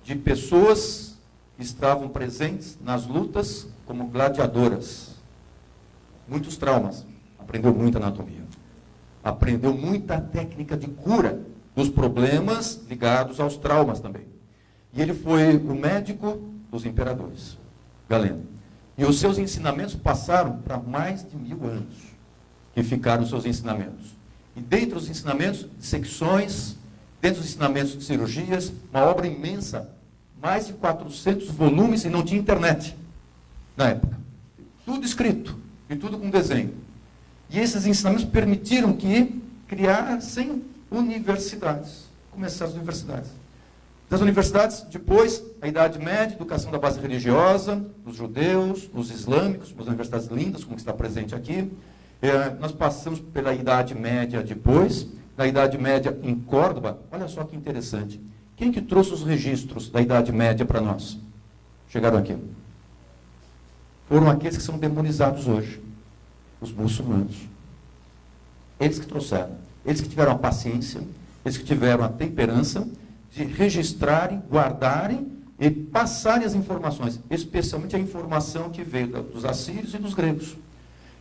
de pessoas que estavam presentes nas lutas como gladiadoras. Muitos traumas. Aprendeu muita anatomia. Aprendeu muita técnica de cura dos problemas ligados aos traumas também. E ele foi o médico dos imperadores, Galeno. E os seus ensinamentos passaram para mais de 1000 anos, que ficaram os seus ensinamentos. E dentre os ensinamentos, dissecções, dentro dos ensinamentos de cirurgias, uma obra imensa, mais de 400 volumes, e não tinha internet na época. Tudo escrito, e tudo com desenho. E esses ensinamentos permitiram que criassem universidades. Começaram as universidades. Das universidades, depois, a Idade Média, educação da base religiosa, nos judeus, nos islâmicos, umas universidades lindas, como está presente aqui. Nós passamos pela Idade Média depois, na Idade Média em Córdoba. Olha só que interessante. Quem que trouxe os registros da Idade Média para nós? Chegaram aqui. Foram aqueles que são demonizados hoje. Os muçulmanos. Eles que trouxeram. Eles que tiveram a paciência, eles que tiveram a temperança de registrarem, guardarem e passarem as informações, especialmente a informação que veio dos assírios e dos gregos.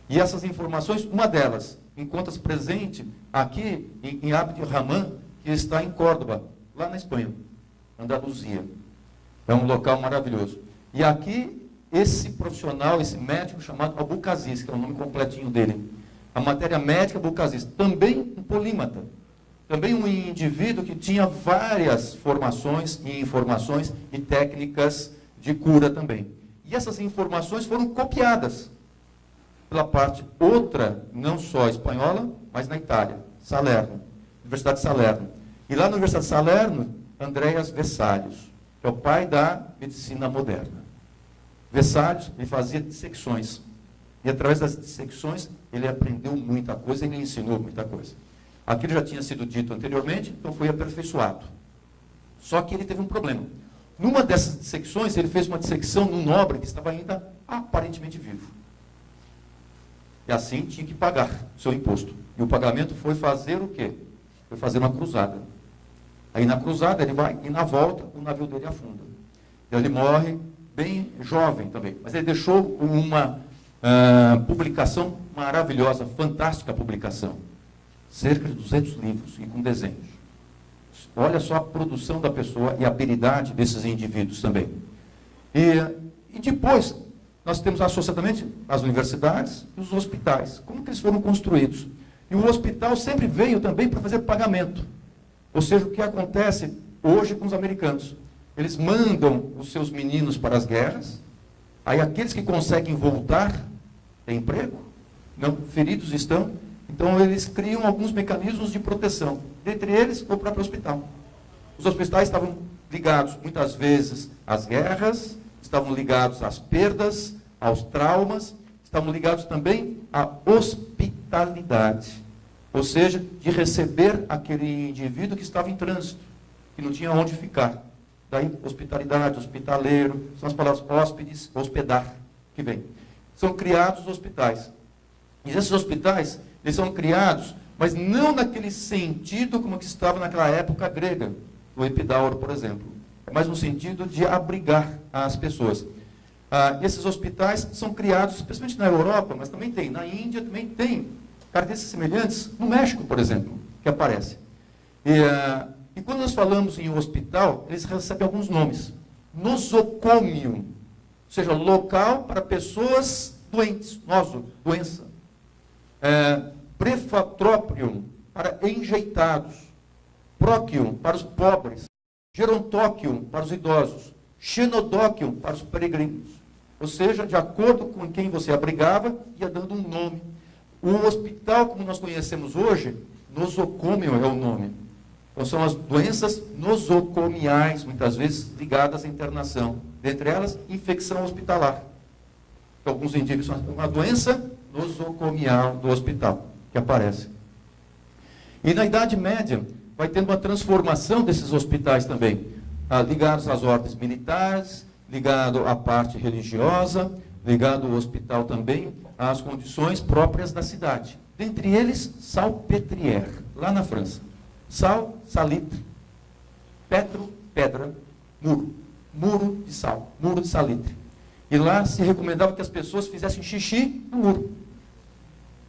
E essas informações, uma delas, encontra-se presente aqui em Abd Rahman, que está em Córdoba, lá na Espanha, Andaluzia. É um local maravilhoso. E aqui, esse profissional, esse médico chamado Abucaziz, que é o nome completinho dele. A matéria médica Abucaziz, também um polímata. Também um indivíduo que tinha várias formações e informações e técnicas de cura também. E essas informações foram copiadas pela parte outra, não só espanhola, mas na Itália, Salerno, Universidade de Salerno. E lá na Universidade de Salerno, Andreas Vesalius, que é o pai da medicina moderna. Vesalius, ele fazia dissecções. E através das dissecções, ele aprendeu muita coisa, ele ensinou muita coisa. Aquilo já tinha sido dito anteriormente, então foi aperfeiçoado. Só que ele teve um problema. Numa dessas dissecções, ele fez uma dissecção num nobre que estava ainda aparentemente vivo. E assim tinha que pagar o seu imposto. E o pagamento foi fazer o quê? Foi fazer uma cruzada. Aí na cruzada ele vai e na volta o navio dele afunda. Então ele morre bem jovem também. Mas ele deixou uma publicação maravilhosa, fantástica publicação. Cerca de 200 livros e com desenhos. Olha só a produção da pessoa e a habilidade desses indivíduos também. E depois, nós temos associadamente as universidades e os hospitais. Como que eles foram construídos? E o hospital sempre veio também para fazer pagamento. Ou seja, o que acontece hoje com os americanos? Eles mandam os seus meninos para as guerras, aí aqueles que conseguem voltar têm emprego, não, feridos estão, então eles criam alguns mecanismos de proteção, dentre eles o próprio hospital. Os hospitais estavam ligados muitas vezes às guerras, estavam ligados às perdas, aos traumas, estavam ligados também à hospitalidade, ou seja, de receber aquele indivíduo que estava em trânsito, que não tinha onde ficar. Daí, hospitalidade, hospitaleiro, são as palavras hóspedes, hospedar, que vem. São criados hospitais. E esses hospitais, eles são criados, mas não naquele sentido como que estava naquela época grega, do Epidauro, por exemplo. É mais no sentido de abrigar as pessoas. Esses hospitais são criados, especialmente na Europa, mas também tem, na Índia também tem características semelhantes, no México, por exemplo, que aparece. E quando nós falamos em hospital, eles recebem alguns nomes. Nosocômio, ou seja, local para pessoas doentes, doença. Prefatropium, para enjeitados. Próquium, para os pobres. Gerontóquium, para os idosos. Xenodóquium, para os peregrinos. Ou seja, de acordo com quem você abrigava, ia dando um nome. O hospital, como nós conhecemos hoje, nosocômio é o nome. Então, são as doenças nosocomiais, muitas vezes ligadas à internação. Dentre elas, infecção hospitalar. Então, alguns indícios são uma doença nosocomial do hospital, que aparece. E na Idade Média, vai tendo uma transformação desses hospitais também, ligados às ordens militares, ligado à parte religiosa, ligado ao hospital também às condições próprias da cidade. Dentre eles, Salpêtrière, lá na França. Sal, salitre, petro, pedra, muro. Muro de sal, muro de salitre. E lá se recomendava que as pessoas fizessem xixi no muro.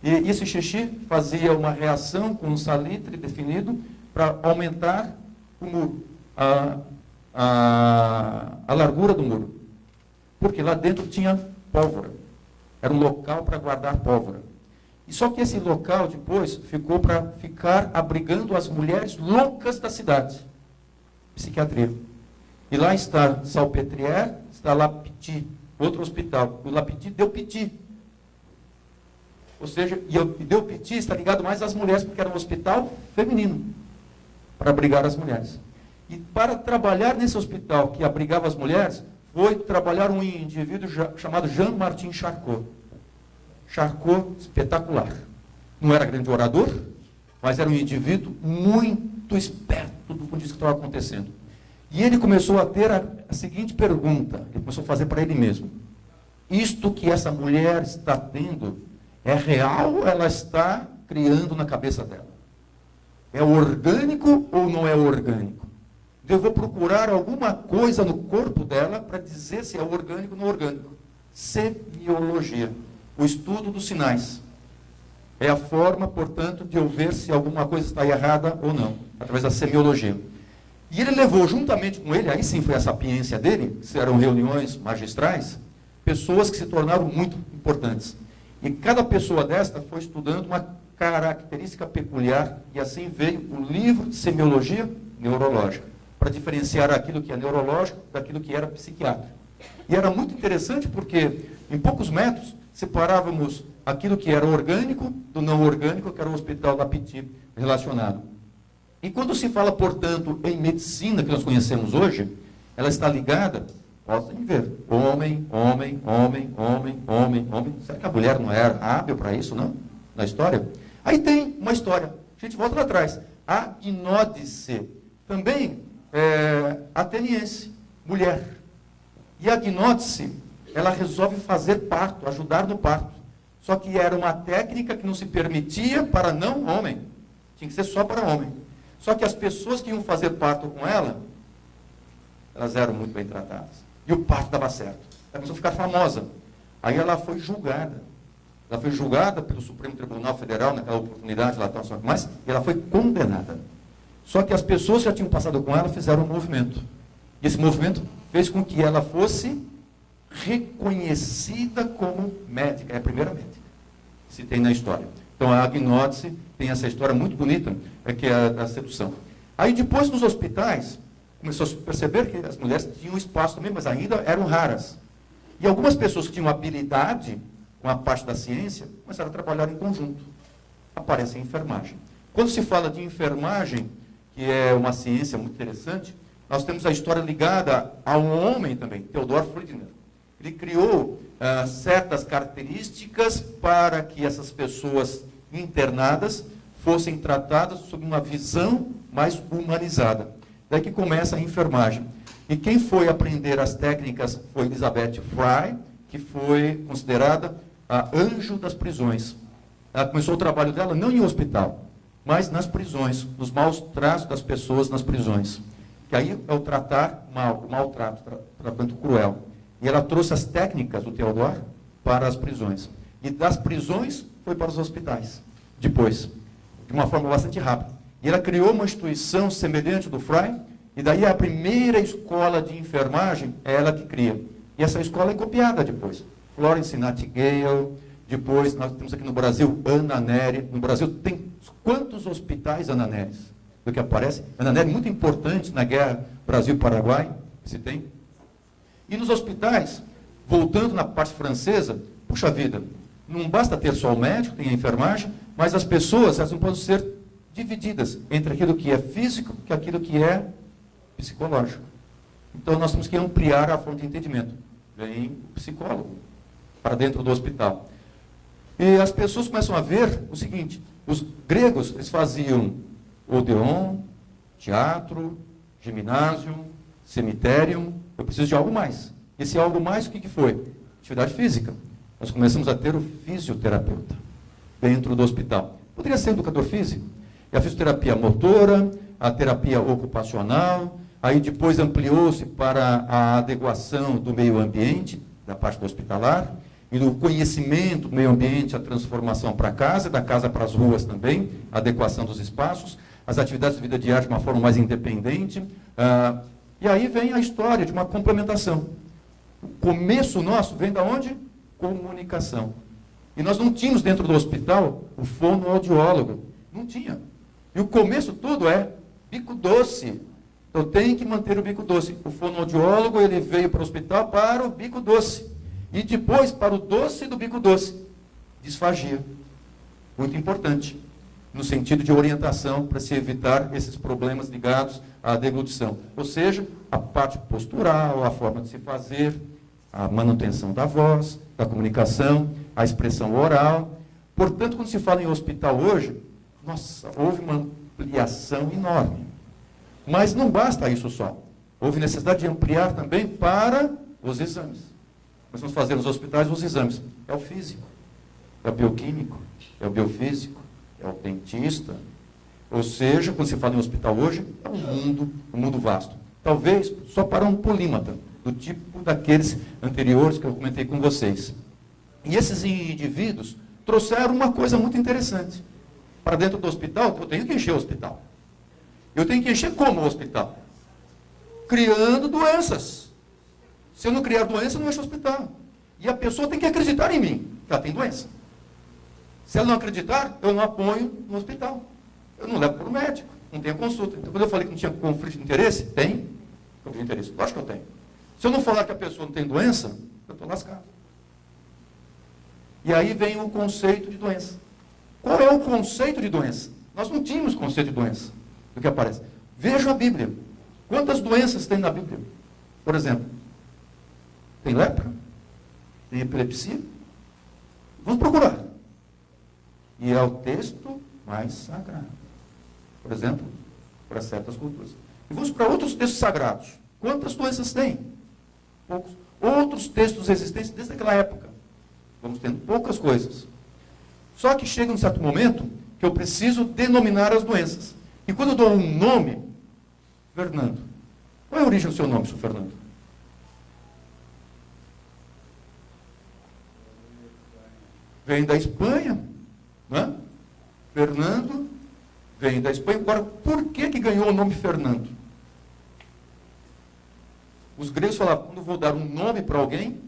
E esse xixi fazia uma reação com um salitre definido para aumentar o muro, a largura do muro. Porque lá dentro tinha pólvora. Era um local para guardar pólvora. E só que esse local depois ficou para ficar abrigando as mulheres loucas da cidade. Psiquiatria. E lá está Salpêtrière, está Lapiti, outro hospital. O Lapiti deu piti. Ou seja, e deu piti está ligado mais às mulheres, porque era um hospital feminino, para abrigar as mulheres. E para trabalhar nesse hospital que abrigava as mulheres, foi trabalhar um indivíduo chamado Jean-Martin Charcot. Charcot, espetacular. Não era grande orador, mas era um indivíduo muito esperto do ponto de vista que estava acontecendo. E ele começou a ter a seguinte pergunta, ele começou a fazer para ele mesmo. Isto que essa mulher está tendo É real ou ela está criando na cabeça dela? É orgânico ou não é orgânico? Eu vou procurar alguma coisa no corpo dela para dizer se é orgânico ou não orgânico. Semiologia, o estudo dos sinais. É a forma, portanto, de eu ver se alguma coisa está errada ou não, através da semiologia. E ele levou juntamente com ele, aí sim foi a sapiência dele, que eram reuniões magistrais, pessoas que se tornaram muito importantes. E cada pessoa desta foi estudando uma característica peculiar, e assim veio o livro de semiologia neurológica, para diferenciar aquilo que é neurológico daquilo que era psiquiátrico. E era muito interessante porque, em poucos metros, separávamos aquilo que era orgânico do não orgânico, que era o Hospital da Piti relacionado. E quando se fala, portanto, em medicina, que nós conhecemos hoje, ela está ligada, podem ver, homem, homem, homem, homem, homem, homem. Será que a mulher não era hábil para isso, não? Na história? Aí tem uma história, a gente volta lá atrás. A Gnódice, também ateniense, mulher. E a Gnódice, ela resolve fazer parto, ajudar no parto. Só que era uma técnica que não se permitia para não homem. Tinha que ser só para homem. Só que as pessoas que iam fazer parto com ela, elas eram muito bem tratadas. E o parto dava certo. Ela começou a ficar famosa. Aí ela foi julgada. Ela foi julgada pelo Supremo Tribunal Federal, naquela oportunidade, lá tal, mas e ela foi condenada. Só que as pessoas que já tinham passado com ela fizeram um movimento. E esse movimento fez com que ela fosse reconhecida como médica. É a primeira médica que se tem na história. Então, a Gnódice tem essa história muito bonita, que é a sedução. Aí, depois, nos hospitais, começou a se perceber que as mulheres tinham espaço também, mas ainda eram raras. E algumas pessoas que tinham habilidade com a parte da ciência, começaram a trabalhar em conjunto. Aparece a enfermagem. Quando se fala de enfermagem, que é uma ciência muito interessante, nós temos a história ligada a um homem também, Theodor Friedner. Ele criou certas características para que essas pessoas internadas fossem tratadas sob uma visão mais humanizada. Daí que começa a enfermagem. E quem foi aprender as técnicas foi Elizabeth Fry, que foi considerada a anjo das prisões. Ela começou o trabalho dela não em hospital, mas nas prisões, nos maus tratos das pessoas nas prisões. Que aí é o tratar mal, o maltrato, tratamento cruel. E ela trouxe as técnicas do Theodor para as prisões. E das prisões foi para os hospitais, depois, de uma forma bastante rápida. E ela criou uma instituição semelhante do Fry, e daí a primeira escola de enfermagem é ela que cria. E essa escola é copiada depois. Florence Nightingale, depois nós temos aqui no Brasil Ana Nery. No Brasil tem quantos hospitais Ana Nery do que aparece? Ana Nery muito importante na guerra Brasil-Paraguai, se tem. E nos hospitais, voltando na parte francesa, puxa vida, não basta ter só o médico, tem a enfermagem, mas as pessoas, elas não podem ser divididas entre aquilo que é físico e aquilo que é psicológico. Então, nós temos que ampliar a fonte de entendimento. Vem o psicólogo para dentro do hospital. E as pessoas começam a ver o seguinte, os gregos, eles faziam odeon, teatro, ginásio, cemitério. Eu preciso de algo mais. Esse algo mais, o que foi? Atividade física. Nós começamos a ter o fisioterapeuta dentro do hospital. Poderia ser educador físico. E a fisioterapia motora, a terapia ocupacional, aí depois ampliou-se para a adequação do meio ambiente, da parte do hospitalar, e do conhecimento do meio ambiente, a transformação para a casa, da casa para as ruas também, a adequação dos espaços, as atividades de vida diária de uma forma mais independente. E aí vem a história de uma complementação. O começo nosso vem da onde? Comunicação. E nós não tínhamos dentro do hospital o fonoaudiólogo. Não tinha. E o começo todo é bico doce. Eu tenho que manter o bico doce. O fonoaudiólogo, ele veio para o hospital para o bico doce. E depois para o doce do bico doce. Disfagia. Muito importante. No sentido de orientação para se evitar esses problemas ligados à deglutição. Ou seja, a parte postural, a forma de se fazer, a manutenção da voz, da comunicação, a expressão oral. Portanto, quando se fala em hospital hoje, nossa, houve uma ampliação enorme. Mas não basta isso só. Houve necessidade de ampliar também para os exames. Nós vamos fazer nos hospitais os exames. É o físico. é o bioquímico, é o biofísico, é o dentista. Ou seja, quando se fala em hospital hoje, é um mundo vasto. Talvez só para um polímata, do tipo daqueles anteriores que eu comentei com vocês. E esses indivíduos trouxeram uma coisa muito interessante. Para dentro do hospital, eu tenho que encher o hospital. Eu tenho que encher como o hospital? Criando doenças. Se eu não criar doença, eu não encho o hospital. E a pessoa tem que acreditar em mim, que ela tem doença. Se ela não acreditar, eu não a ponho no hospital. Eu não levo para o médico, não tenho consulta. Então, quando eu falei que não tinha conflito de interesse, tem conflito de interesse. Lógico que eu tenho. Se eu não falar que a pessoa não tem doença, eu estou lascado. E aí vem o conceito de doença. Qual é o conceito de doença? Nós não tínhamos conceito de doença do que aparece. Veja a Bíblia. Quantas doenças tem na Bíblia? Por exemplo, tem lepra? Tem epilepsia? Vamos procurar. E é o texto mais sagrado. Por exemplo, para certas culturas. E vamos para outros textos sagrados. Quantas doenças tem? Poucos. Outros textos existentes desde aquela época. Vamos tendo poucas coisas. Só que chega um certo momento que eu preciso denominar as doenças. E quando eu dou um nome, Fernando. Qual é a origem do seu nome, Sr. Fernando? Vem da Espanha, né? Fernando vem da Espanha. Agora, por que ganhou o nome Fernando? Os gregos falavam, quando eu vou dar um nome para alguém,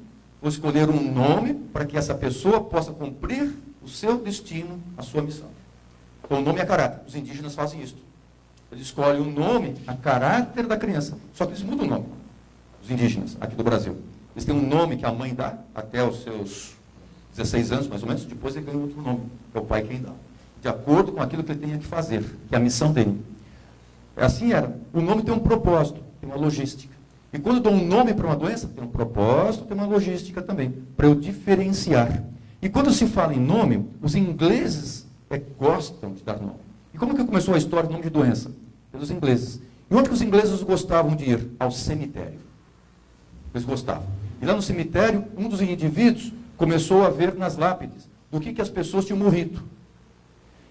vou escolher um nome para que essa pessoa possa cumprir o seu destino, a sua missão. Então, o nome é caráter. Os indígenas fazem isso. Eles escolhem o nome a caráter da criança. Só que eles mudam o nome. Os indígenas, aqui do Brasil. Eles têm um nome que a mãe dá, até os seus 16 anos, mais ou menos. Depois ele ganha outro nome, que é o pai quem dá. De acordo com aquilo que ele tenha que fazer, que é a missão dele. Assim era. O nome tem um propósito, tem uma logística. E quando eu dou um nome para uma doença, tem um propósito, tem uma logística também, para eu diferenciar. E quando se fala em nome, os ingleses gostam de dar nome. E como que começou a história do nome de doença? Pelos ingleses. E onde que os ingleses gostavam de ir? Ao cemitério. Eles gostavam. E lá no cemitério, um dos indivíduos começou a ver nas lápides do que as pessoas tinham morrido.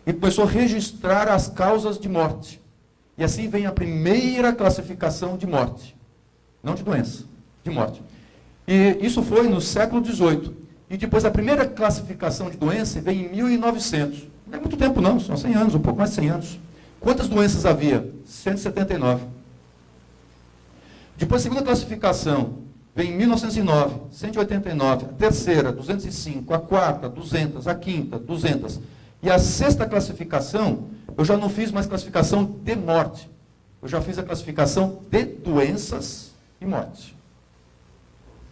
E começou a registrar as causas de morte. E assim vem a primeira classificação de morte. Não de doença, de morte. E isso foi no século XVIII. E depois a primeira classificação de doença vem em 1900. Não é muito tempo não, são 100 anos, um pouco mais de 100 anos. Quantas doenças havia? 179. Depois a segunda classificação vem em 1909, 189. A terceira, 205. A quarta, 200. A quinta, 200. E a sexta classificação, eu já não fiz mais classificação de morte. Eu já fiz a classificação de doenças e morte.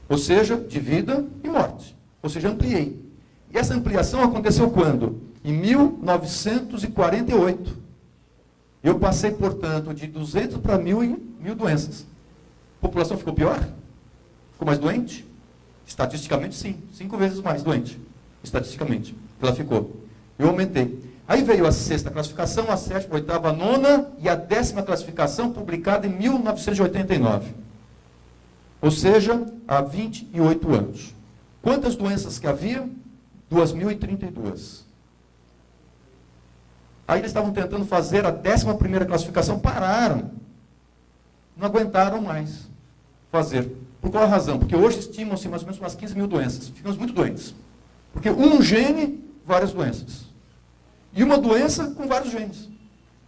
Ou seja, de vida e morte. Ou seja, ampliei. E essa ampliação aconteceu quando? Em 1948. Eu passei, portanto, de 200 para 1.000 doenças. A população ficou pior? Ficou mais doente? Estatisticamente, sim. 5 vezes mais doente. Estatisticamente. Ela ficou. Eu aumentei. Aí veio a sexta classificação, a sétima, a oitava, a nona e a 10ª classificação, publicada em 1989. Ou seja, há 28 anos. Quantas doenças que havia? 2.032. Aí eles estavam tentando fazer a 11ª classificação, pararam. Não aguentaram mais fazer. Por qual razão? Porque hoje estimam-se mais ou menos umas 15 mil doenças. Ficamos muito doentes. Porque um gene, várias doenças. E uma doença com vários genes.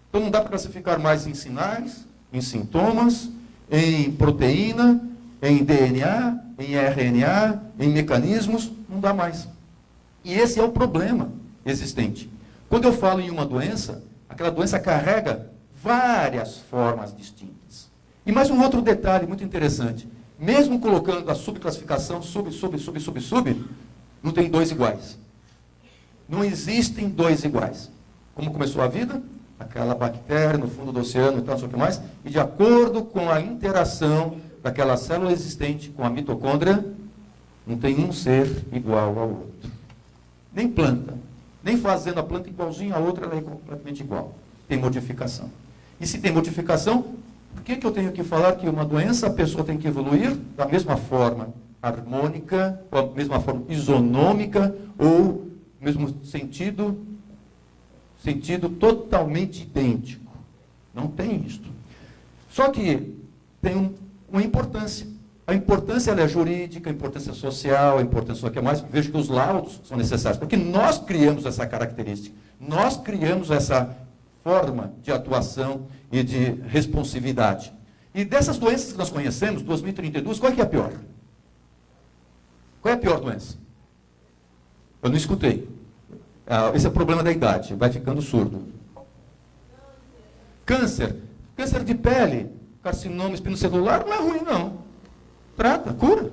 Então não dá para classificar mais em sinais, em sintomas, em proteína, em DNA, em RNA, em mecanismos, não dá mais. E esse é o problema existente. Quando eu falo em uma doença, aquela doença carrega várias formas distintas. E mais um outro detalhe muito interessante. Mesmo colocando a subclassificação, sub, não tem 2 iguais. Não existem 2 iguais. Como começou a vida? Aquela bactéria no fundo do oceano e tal, não sei o que mais. E de acordo com a interação daquela célula existente com a mitocôndria, não tem um ser igual ao outro. Nem planta. Nem fazendo a planta igualzinha à outra, ela é completamente igual. Tem modificação. E se tem modificação, por que eu tenho que falar que uma doença, a pessoa tem que evoluir da mesma forma harmônica, ou da mesma forma isonômica, ou mesmo sentido totalmente idêntico. Não tem isto. Só que tem uma importância. A importância ela é jurídica, a importância social, a importância só que é mais. Vejo que os laudos são necessários, porque nós criamos essa característica, nós criamos essa forma de atuação e de responsividade. E dessas doenças que nós conhecemos, 2032, qual é que é a pior? Qual é a pior doença? Eu não escutei. Esse é o problema da idade, vai ficando surdo. Câncer. Câncer de pele, carcinoma espinocelular, não é ruim, não. Trata, cura,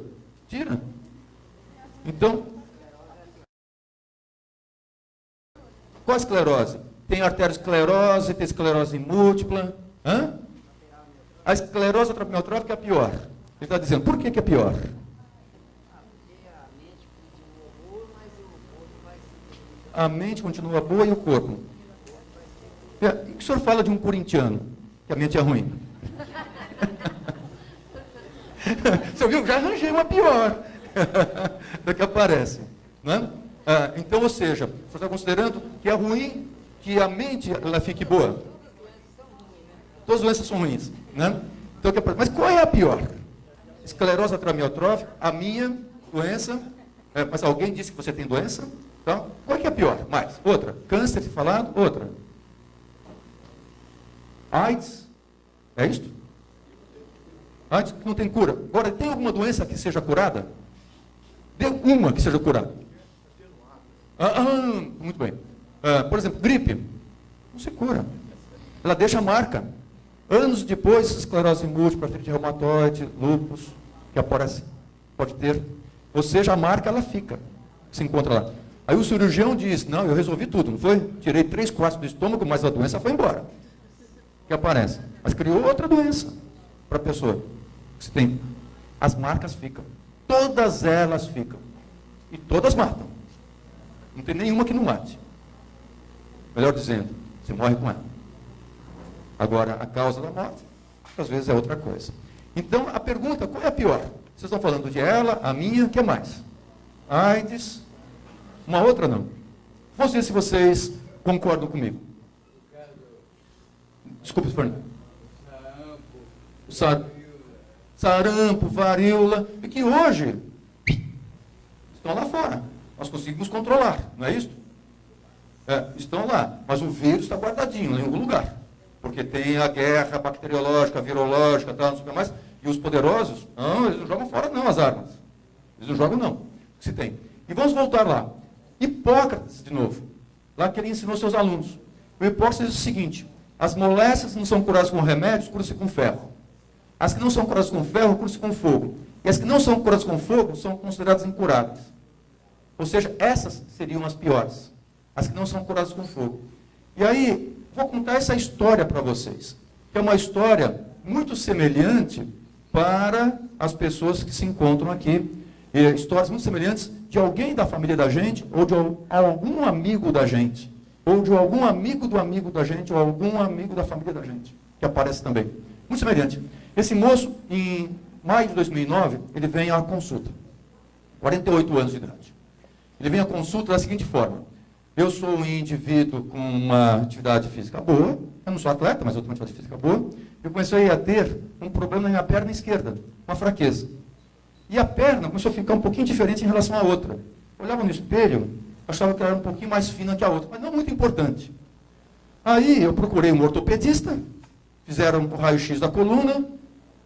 tira. Então, qual a esclerose? Tem arteriosclerose, tem esclerose múltipla. Hã? A esclerose amiotrófica é a pior. Ele está dizendo, por que é pior? A mente continua boa e o corpo. E o que o senhor fala de um corintiano, que a mente é ruim? Você viu? Já arranjei uma pior do que aparece. Né? Então, ou seja, você está considerando que é ruim que a mente ela fique boa. Todas as doenças são ruins. Né? Então, mas qual é a pior? Esclerose amiotrófica, a minha doença. Mas alguém disse que você tem doença? Então, qual é que é a pior? Mais. Outra. Câncer, falado. Outra. AIDS. É isto? AIDS que não tem cura. Agora, tem alguma doença que seja curada? Dê uma que seja curada. Muito bem. Por exemplo, gripe. Não se cura. Ela deixa marca. Anos depois, esclerose múltipla, artrite reumatoide, lúpus, que aparece, pode ter. Ou seja, a marca, ela fica. Se encontra lá. Aí o cirurgião diz, não, eu resolvi tudo, não foi? Tirei 3/4 do estômago, mas a doença foi embora. Que aparece. Mas criou outra doença para a pessoa. Você tem, as marcas ficam. Todas elas ficam. E todas matam. Não tem nenhuma que não mate. Melhor dizendo, você morre com ela. Agora, a causa da morte, às vezes é outra coisa. Então, a pergunta, qual é a pior? Vocês estão falando de ela, a minha, o que mais? AIDS, uma outra não. Vamos ver se vocês concordam comigo. Desculpa, Fernando. Sarampo, varíola, e que hoje estão lá fora. Nós conseguimos controlar, não é isso? Estão lá, mas o vírus está guardadinho em algum lugar. Porque tem a guerra bacteriológica, virológica, tal, não sei o que mais, e os poderosos, não, eles não jogam fora não as armas. Eles não jogam não. Se tem. E vamos voltar lá. Hipócrates, de novo. Lá que ele ensinou seus alunos. O Hipócrates diz o seguinte, as moléstias não são curadas com remédios, curam-se com ferro. As que não são curadas com ferro, curam-se com fogo. E as que não são curadas com fogo, são consideradas incuráveis. Ou seja, essas seriam as piores. As que não são curadas com fogo. E aí, vou contar essa história para vocês. Que é uma história muito semelhante para as pessoas que se encontram aqui. Histórias muito semelhantes de alguém da família da gente, ou de algum amigo da gente. Ou de algum amigo do amigo da gente, ou algum amigo da família da gente, que aparece também. Muito semelhante. Esse moço, em maio de 2009, ele vem à consulta. 48 anos de idade. Ele vem à consulta da seguinte forma. Eu sou um indivíduo com uma atividade física boa, eu não sou atleta, mas eu tenho uma atividade física boa, eu comecei a ter um problema na minha perna esquerda, uma fraqueza. E a perna começou a ficar um pouquinho diferente em relação à outra. Eu olhava no espelho, achava que ela era um pouquinho mais fina que a outra, mas não muito importante. Aí eu procurei um ortopedista, fizeram um raio-x da coluna,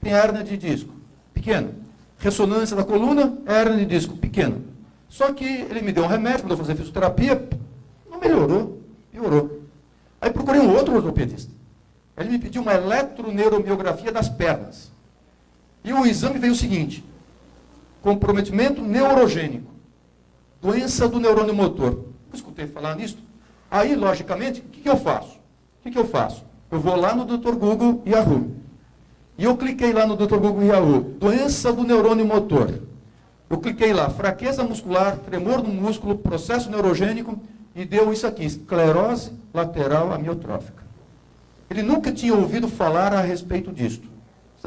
tem hérnia de disco, pequeno. Ressonância da coluna, hérnia de disco, pequeno. Só que ele me deu um remédio, mandou fazer fisioterapia, não melhorou, piorou. Aí procurei um outro ortopedista. Ele me pediu uma eletroneuromiografia das pernas. E o exame veio o seguinte, comprometimento neurogênico, doença do neurônio motor. Eu escutei falar nisso. Aí, logicamente, o que eu faço? Eu vou lá no Dr. Google Yahoo. E eu cliquei lá no Dr. Google Yahoo, doença do neurônio motor. Eu cliquei lá, fraqueza muscular, tremor no músculo, processo neurogênico, e deu isso aqui, esclerose lateral amiotrófica. Ele nunca tinha ouvido falar a respeito disto.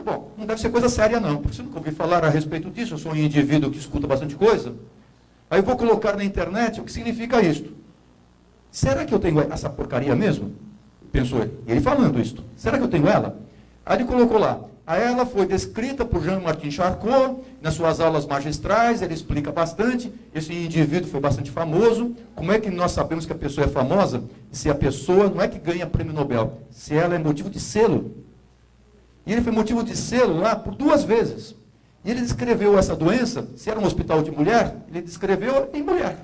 Bom, não deve ser coisa séria não, porque se eu nunca ouvi falar a respeito disso, eu sou um indivíduo que escuta bastante coisa, Aí eu vou colocar na internet o que significa isto. Será que eu tenho essa porcaria mesmo? Pensou ele. E ele falando isto. Será que eu tenho ela? Aí ele colocou lá. Ela foi descrita por Jean-Martin Charcot, nas suas aulas magistrais, ele explica bastante, esse indivíduo foi bastante famoso. Como é que nós sabemos que a pessoa é famosa? Se a pessoa não é que ganha prêmio Nobel, se ela é motivo de selo. E ele foi motivo de selo lá por 2 vezes. E ele descreveu essa doença, se era um hospital de mulher, ele descreveu em mulher,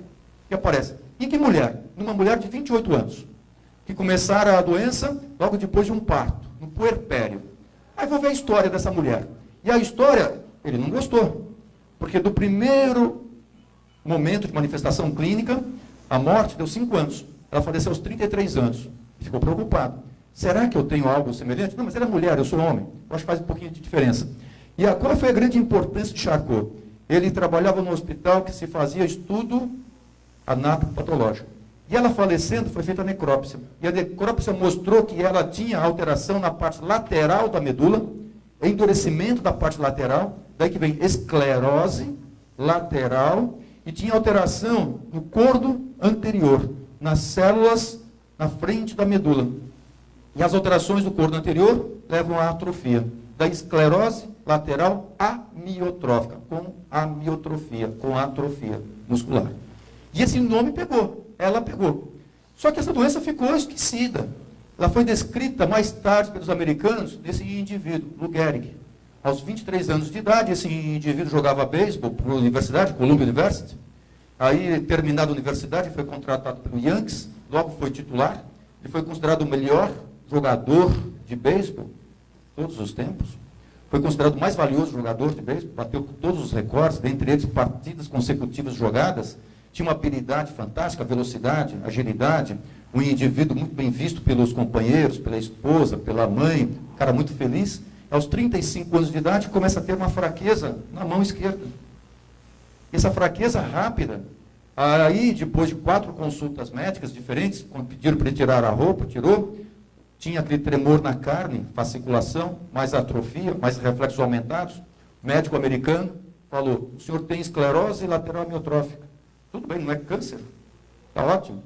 que aparece. Em que mulher? Numa mulher de 28 anos, que começara a doença logo depois de um parto, no puerpério. Aí vou ver a história dessa mulher. E a história, ele não gostou. Porque do primeiro momento de manifestação clínica, a morte deu 5 anos. Ela faleceu aos 33 anos. E ficou preocupado. Será que eu tenho algo semelhante? Não, mas ela é mulher, eu sou homem. Eu acho que faz um pouquinho de diferença. E qual foi a grande importância de Charcot? Ele trabalhava no hospital que se fazia estudo anatopatológico. E ela falecendo, foi feita a necrópsia. E a necrópsia mostrou que ela tinha alteração na parte lateral da medula, endurecimento da parte lateral, daí que vem esclerose lateral, e tinha alteração no cordo anterior, nas células na frente da medula. E as alterações do cordo anterior levam à atrofia. Da esclerose lateral amiotrófica, com amiotrofia, com atrofia muscular. E esse nome pegou. Ela pegou. Só que essa doença ficou esquecida. Ela foi descrita mais tarde pelos americanos nesse indivíduo, Lou Gehrig. Aos 23 anos de idade, esse indivíduo jogava beisebol para a universidade, Columbia University. Aí, terminada a universidade, foi contratado pelo Yankees, logo foi titular. Ele foi considerado o melhor jogador de beisebol todos os tempos. Foi considerado o mais valioso jogador de beisebol, bateu todos os recordes, dentre eles partidas consecutivas jogadas. Tinha uma habilidade fantástica, velocidade, agilidade, um indivíduo muito bem visto pelos companheiros, pela esposa, pela mãe, um cara muito feliz. Aos 35 anos de idade, começa a ter uma fraqueza na mão esquerda. Essa fraqueza rápida, aí depois de 4 consultas médicas diferentes, quando pediram para ele tirar a roupa, tirou, tinha aquele tremor na carne, fasciculação, mais atrofia, mais reflexos aumentados. O médico americano falou, o senhor tem esclerose lateral amiotrófica. Tudo bem, não é câncer, está ótimo.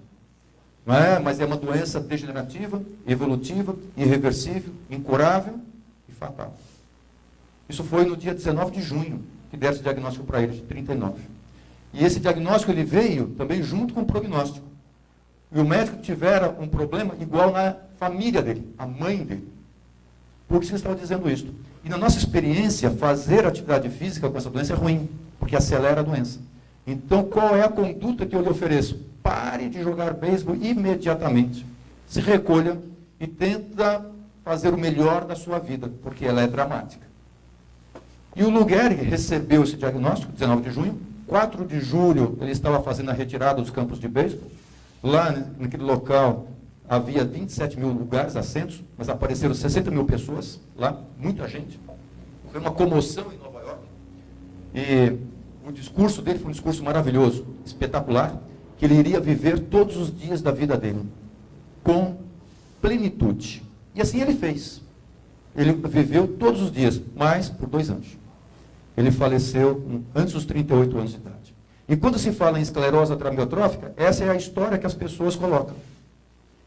Não é, mas é uma doença degenerativa, evolutiva, irreversível, incurável e fatal. Isso foi no dia 19 de junho, que deram esse diagnóstico para ele, de 39. E esse diagnóstico ele veio também junto com o prognóstico. E o médico tivera um problema igual na família dele, a mãe dele. Por isso que eu estava dizendo isso. E na nossa experiência, fazer atividade física com essa doença é ruim, porque acelera a doença. Então, qual é a conduta que eu lhe ofereço? Pare de jogar beisebol imediatamente. Se recolha e tenta fazer o melhor da sua vida, porque ela é dramática. E o Lou Gehrig recebeu esse diagnóstico, 19 de junho. 4 de julho, ele estava fazendo a retirada dos campos de beisebol. Lá, naquele local, havia 27 mil lugares, assentos, mas apareceram 60 mil pessoas lá, muita gente. Foi uma comoção em Nova York. E o discurso dele foi um discurso maravilhoso, espetacular, que ele iria viver todos os dias da vida dele, com plenitude. E assim ele fez. Ele viveu todos os dias, mas por 2 anos. Ele faleceu antes dos 38 anos de idade. E quando se fala em esclerose lateral amiotrófica, essa é a história que as pessoas colocam.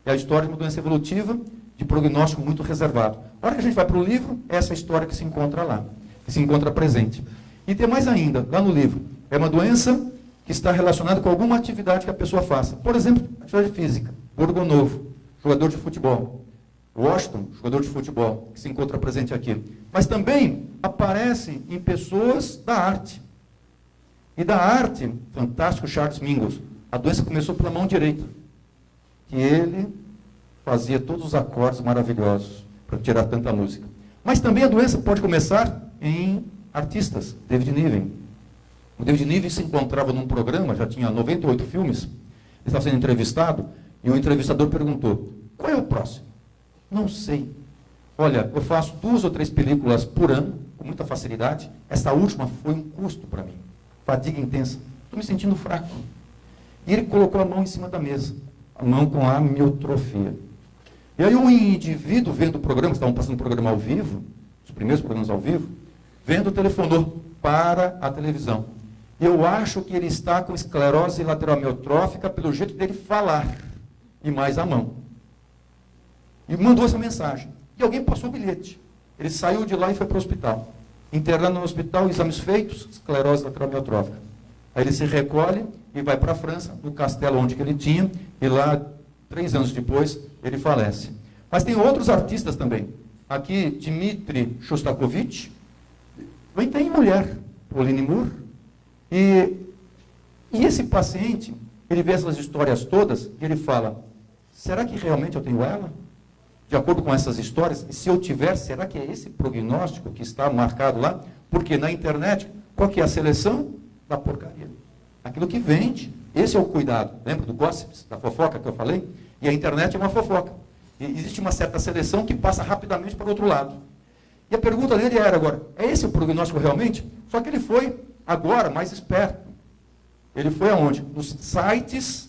É a história de uma doença evolutiva, de prognóstico muito reservado. A hora que a gente vai para o livro, essa é a história que se encontra lá, que se encontra presente. E tem mais ainda, lá no livro, é uma doença que está relacionada com alguma atividade que a pessoa faça. Por exemplo, atividade física. Borgonovo, jogador de futebol. Washington, jogador de futebol, que se encontra presente aqui. Mas também aparece em pessoas da arte. E da arte, fantástico Charles Mingus. A doença começou pela mão direita. Que ele fazia todos os acordes maravilhosos para tirar tanta música. Mas também a doença pode começar em artistas, David Niven. O David Niven se encontrava num programa, já tinha 98 filmes, ele estava sendo entrevistado, e o entrevistador perguntou, qual é o próximo? Não sei. Olha, eu faço 2 ou 3 películas por ano, com muita facilidade, essa última foi um custo para mim, fadiga intensa, estou me sentindo fraco. E ele colocou a mão em cima da mesa, a mão com a amiotrofia. E aí um indivíduo vendo o programa, estavam passando o programa ao vivo, os primeiros programas ao vivo, vendo, telefonou para a televisão. eu acho que ele está com esclerose lateral amiotrófica pelo jeito dele falar, e mais a mão. E mandou essa mensagem. E alguém passou o bilhete. Ele saiu de lá e foi para o hospital. Internado no hospital, exames feitos, esclerose lateral amiotrófica. Aí ele se recolhe e vai para a França, no castelo onde ele tinha, e lá, 3 anos depois, ele falece. Mas tem outros artistas também. Aqui, Dmitri Shostakovich, também tem mulher, Pauline Moore. E esse paciente, ele vê essas histórias todas, e ele fala, será que realmente eu tenho ela? De acordo com essas histórias, e se eu tiver, será que é esse prognóstico que está marcado lá? Porque na internet, qual que é a seleção? Da porcaria. Aquilo que vende, esse é o cuidado. Lembra do gossips, da fofoca que eu falei? E a internet é uma fofoca. E existe uma certa seleção que passa rapidamente para o outro lado. E a pergunta dele era agora, é esse o prognóstico realmente? Só que ele foi, agora, mais esperto. Ele foi aonde? Nos sites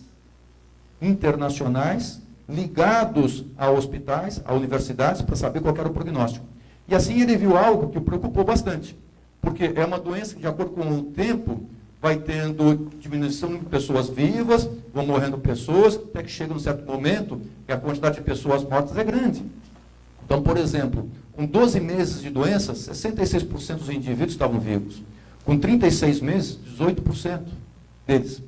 internacionais ligados a hospitais, a universidades, para saber qual era o prognóstico. E assim ele viu algo que o preocupou bastante. Porque é uma doença que, de acordo com o tempo, vai tendo diminuição de pessoas vivas, vão morrendo pessoas, até que chega num certo momento que a quantidade de pessoas mortas é grande. Então, por exemplo, com 12 meses de doença, 66% dos indivíduos estavam vivos. Com 36 meses, 18% deles.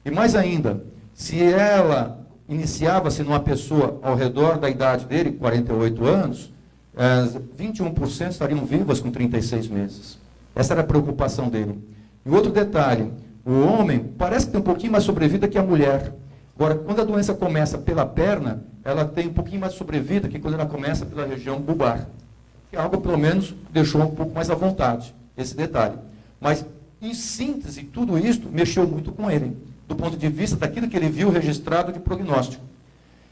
E mais ainda, se ela iniciava-se numa pessoa ao redor da idade dele, 48 anos, 21% estariam vivas com 36 meses. Essa era a preocupação dele. E outro detalhe, o homem parece que tem um pouquinho mais sobrevida que a mulher. Agora, quando a doença começa pela perna, ela tem um pouquinho mais de sobrevida que quando ela começa pela região bulbar. Que é algo, pelo menos, deixou um pouco mais à vontade, esse detalhe. Mas, em síntese, tudo isso mexeu muito com ele, do ponto de vista daquilo que ele viu registrado de prognóstico.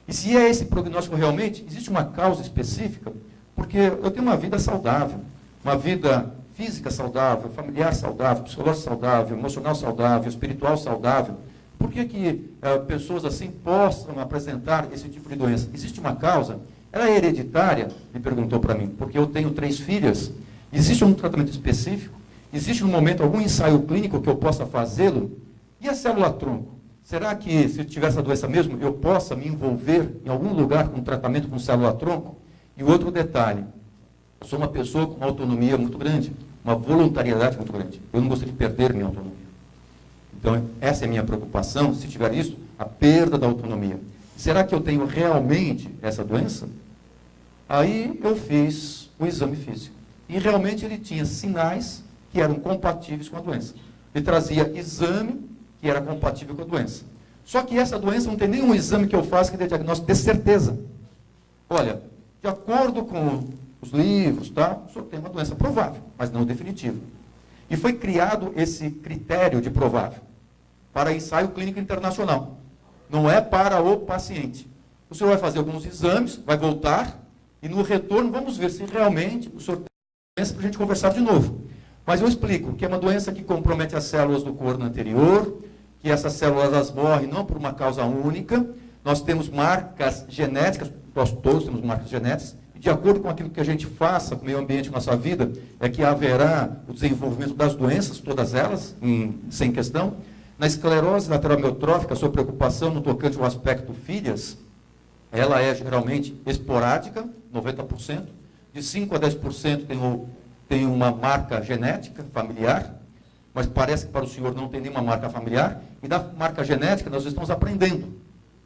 E se é esse prognóstico realmente, existe uma causa específica, porque eu tenho uma vida saudável, uma vida física saudável, familiar saudável, psicológica saudável, emocional saudável, espiritual saudável. Por que pessoas assim possam apresentar esse tipo de doença? Existe uma causa? Ela é hereditária? Ele perguntou para mim, porque eu tenho 3 filhas. Existe um tratamento específico? Existe no momento algum ensaio clínico que eu possa fazê-lo? E a célula-tronco? Será que, se eu tiver essa doença mesmo, eu possa me envolver em algum lugar com tratamento com célula-tronco? E outro detalhe, eu sou uma pessoa com uma autonomia muito grande, uma voluntariedade muito grande. Eu não gostaria de perder minha autonomia. Então, essa é a minha preocupação, se tiver isso, a perda da autonomia. Será que eu tenho realmente essa doença? Aí eu fiz o exame físico. E realmente ele tinha sinais que eram compatíveis com a doença. Ele trazia exame que era compatível com a doença. Só que essa doença não tem nenhum exame que eu faça que dê diagnóstico de certeza. Olha, de acordo com os livros, tá? O senhor tem uma doença provável, mas não definitiva. E foi criado esse critério de provável para ensaio clínico internacional. Não é para o paciente. O senhor vai fazer alguns exames, vai voltar, e no retorno vamos ver se realmente o senhor tem doença para a gente conversar de novo. Mas eu explico que é uma doença que compromete as células do corno anterior, que essas células elas morrem não por uma causa única. Nós temos marcas genéticas, nós todos temos marcas genéticas, e de acordo com aquilo que a gente faça com o meio ambiente na nossa vida, é que haverá o desenvolvimento das doenças, todas elas, sem questão. Na esclerose lateral amiotrófica, a sua preocupação no tocante ao aspecto filhas, ela é geralmente esporádica, 90%, de 5 a 10% tem uma marca genética familiar, mas parece que para o senhor não tem nenhuma marca familiar, e da marca genética nós estamos aprendendo,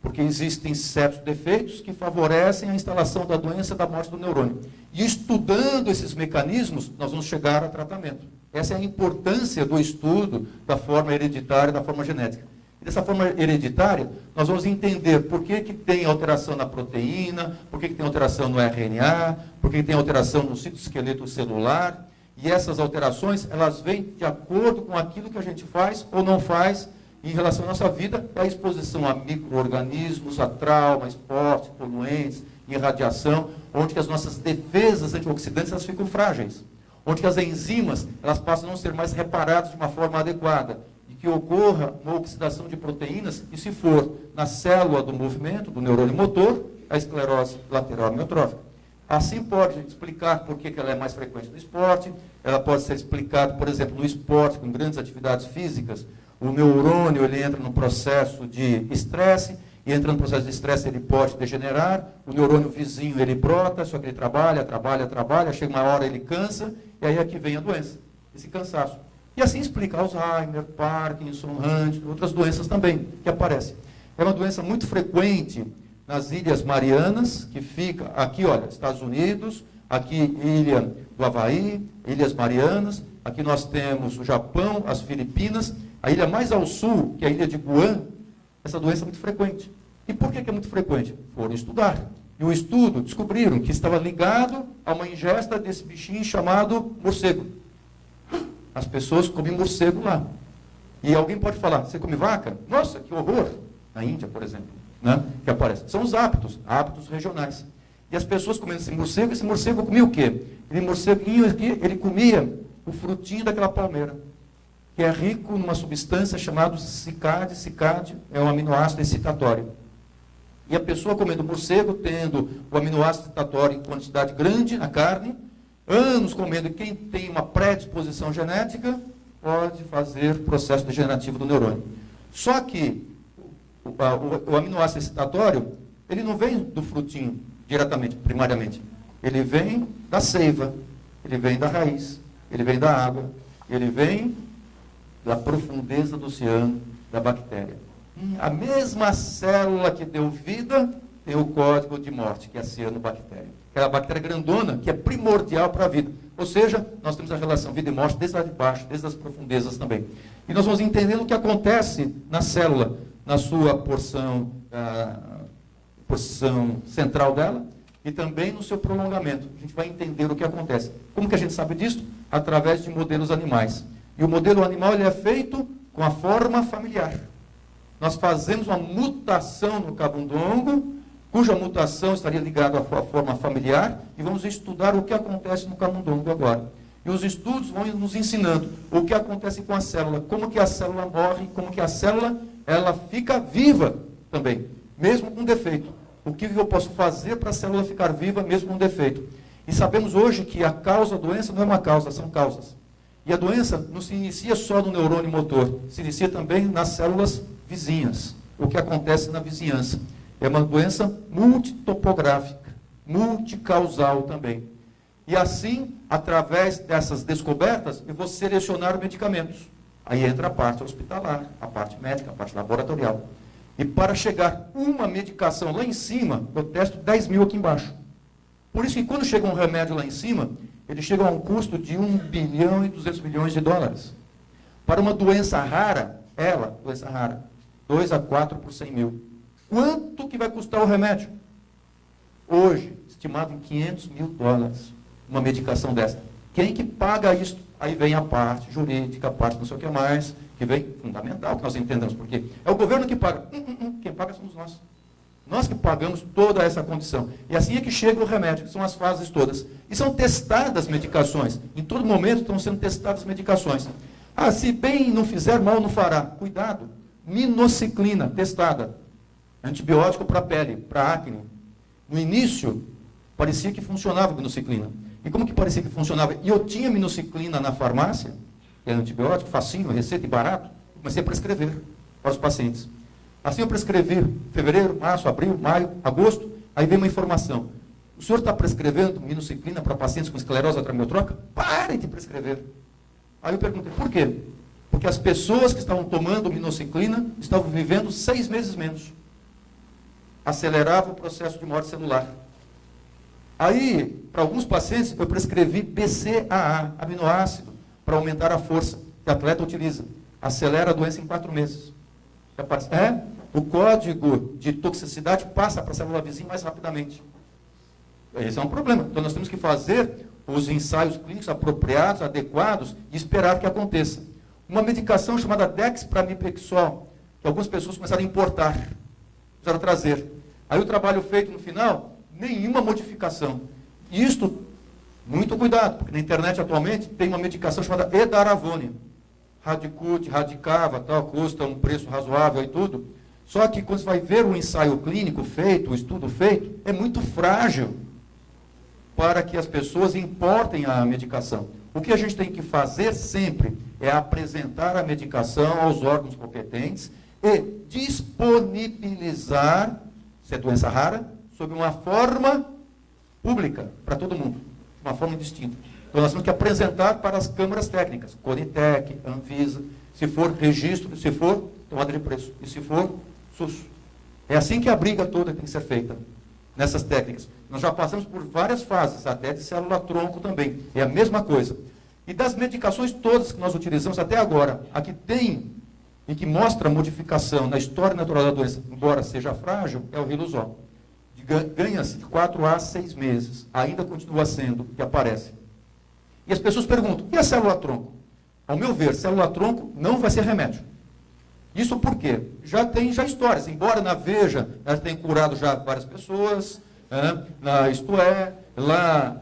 porque existem certos defeitos que favorecem a instalação da doença e da morte do neurônio. E estudando esses mecanismos, nós vamos chegar a tratamento. Essa é a importância do estudo da forma hereditária e da forma genética. E dessa forma hereditária, nós vamos entender por que tem alteração na proteína, por que tem alteração no RNA, por que tem alteração no citoesqueleto celular. E essas alterações, elas vêm de acordo com aquilo que a gente faz ou não faz em relação à nossa vida, a exposição a micro-organismos, a trauma, esporte, poluentes, irradiação, onde que as nossas defesas antioxidantes elas ficam frágeis, onde que as enzimas elas passam a não ser mais reparadas de uma forma adequada, e que ocorra uma oxidação de proteínas, e se for na célula do movimento, do neurônio motor, a esclerose lateral amiotrófica. Assim pode explicar por que ela é mais frequente no esporte, ela pode ser explicada, por exemplo, no esporte, com grandes atividades físicas, o neurônio ele entra num processo de estresse, e entrando no processo de estresse ele pode degenerar, o neurônio vizinho ele brota, só que ele trabalha, chega uma hora ele cansa, e aí é que vem a doença, esse cansaço. E assim explica Alzheimer, Parkinson, Huntington, outras doenças também que aparecem. É uma doença muito frequente nas Ilhas Marianas, que fica aqui, olha, Estados Unidos, aqui Ilha do Havaí, Ilhas Marianas, aqui nós temos o Japão, as Filipinas, a ilha mais ao sul, que é a ilha de Guam, essa doença é muito frequente. E por que é muito frequente? Foram estudar. E o estudo descobriram que estava ligado a uma ingesta desse bichinho chamado morcego. As pessoas comem morcego lá. E alguém pode falar, você come vaca? Nossa, que horror! Na Índia, por exemplo, né, que aparece. São os hábitos regionais. E as pessoas comendo esse morcego comia o quê? Ele morceguinho aqui, ele comia o frutinho daquela palmeira, que é rico numa substância chamada cicade. Cicade é um aminoácido excitatório. E a pessoa comendo morcego, tendo o aminoácido excitatório em quantidade grande na carne, anos comendo, quem tem uma predisposição genética, pode fazer processo degenerativo do neurônio. Só que o aminoácido excitatório, ele não vem do frutinho diretamente, primariamente. Ele vem da seiva, ele vem da raiz, ele vem da água, ele vem da profundeza do oceano, da bactéria. A mesma célula que deu vida tem o código de morte, que é a cianobactéria. Aquela bactéria grandona que é primordial para a vida. Ou seja, nós temos a relação vida e morte desde lá de baixo, desde as profundezas também. E nós vamos entendendo o que acontece na célula, na sua porção central dela, e também no seu prolongamento. A gente vai entender o que acontece. Como que a gente sabe disso? Através de modelos animais. E o modelo animal ele é feito com a forma familiar. Nós fazemos uma mutação no camundongo, cuja mutação estaria ligada à forma familiar, e vamos estudar o que acontece no camundongo agora. E os estudos vão nos ensinando o que acontece com a célula, como que a célula morre, como que a célula ela fica viva também, mesmo com defeito. O que eu posso fazer para a célula ficar viva mesmo com defeito? E sabemos hoje que a causa da doença não é uma causa, são causas. E a doença não se inicia só no neurônio motor, se inicia também nas células vizinhas, o que acontece na vizinhança. É uma doença multitopográfica, multicausal também. E assim, através dessas descobertas, eu vou selecionar medicamentos. Aí entra a parte hospitalar, a parte médica, a parte laboratorial. E para chegar uma medicação lá em cima, eu testo 10 mil aqui embaixo. Por isso que quando chega um remédio lá em cima, ele chega a um custo de 1 bilhão e 200 milhões de dólares. Para uma doença rara, doença rara, 2 a 4 por 100 mil. Quanto que vai custar o remédio? Hoje, estimado em 500 mil dólares, uma medicação dessa. Quem que paga isso? Aí vem a parte jurídica, a parte não sei o que mais, que vem fundamental, que nós entendamos, porque é o governo que paga. Quem paga somos nós. Nós que pagamos toda essa condição. E assim é que chega o remédio, que são as fases todas. E são testadas medicações. Em todo momento estão sendo testadas medicações. Ah, se bem não fizer, mal não fará. Cuidado. Minociclina, testada. Antibiótico para a pele, para acne. No início, parecia que funcionava a minociclina. E como que parecia que funcionava? E eu tinha minociclina na farmácia, que é antibiótico, facinho, receita e barato, comecei a prescrever para os pacientes. Assim eu prescrevi fevereiro, março, abril, maio, agosto, aí vem uma informação. O senhor está prescrevendo minociclina para pacientes com esclerose lateral-amiotrófica? Pare de prescrever. Aí eu perguntei, por quê? Porque as pessoas que estavam tomando minociclina estavam vivendo 6 meses menos. Acelerava o processo de morte celular. Aí, para alguns pacientes, eu prescrevi BCAA, aminoácido, para aumentar a força que o atleta utiliza. Acelera a doença em 4 meses. O código de toxicidade passa para a célula vizinha mais rapidamente. Esse é um problema. Então, nós temos que fazer os ensaios clínicos apropriados, adequados, e esperar que aconteça. Uma medicação chamada Dexpramipexol, que algumas pessoas começaram a importar, começaram a trazer. Aí o trabalho feito no final, nenhuma modificação. E isto, muito cuidado, porque na internet atualmente tem uma medicação chamada Edaravone. Radicute, Radicava, tal, custa um preço razoável e tudo. Só que quando você vai ver o ensaio clínico feito, o estudo feito, é muito frágil. para que as pessoas importem a medicação. O que a gente tem que fazer sempre é apresentar a medicação aos órgãos competentes e disponibilizar, se é doença rara, sob uma forma pública, para todo mundo, de uma forma distinta. Então, nós temos que apresentar para as câmaras técnicas, Conitec, Anvisa, se for registro, se for tomada de preço, e se for SUS. É assim que a briga toda tem que ser feita, nessas técnicas. Nós já passamos por várias fases, até de célula-tronco também, é a mesma coisa. E das medicações todas que nós utilizamos até agora, a que tem e que mostra a modificação na história natural da doença, embora seja frágil, é o Riluzol. Ganha-se de 4 a 6 meses, ainda continua sendo, que aparece. E as pessoas perguntam, e a célula-tronco? Ao meu ver, célula-tronco não vai ser remédio. Isso por quê? Já tem histórias, embora na Veja ela tenha curado já várias pessoas, isto é, lá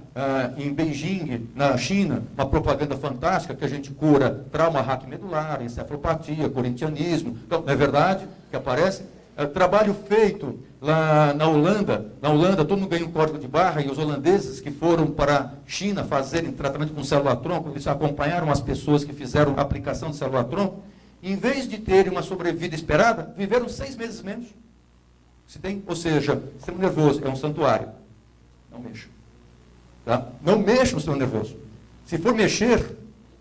em Beijing, na China, uma propaganda fantástica que a gente cura trauma raquimedular, encefalopatia, corintianismo. Então, não é verdade que aparece? Trabalho feito lá na Holanda, todo mundo ganha um código de barra, e os holandeses que foram para a China fazerem tratamento com célula-tronco, eles acompanharam as pessoas que fizeram a aplicação de célula-tronco, em vez de terem uma sobrevida esperada, viveram 6 meses menos. Ou seja, o sistema nervoso é um santuário. Não mexa. Tá? Não mexa no sistema nervoso. Se for mexer,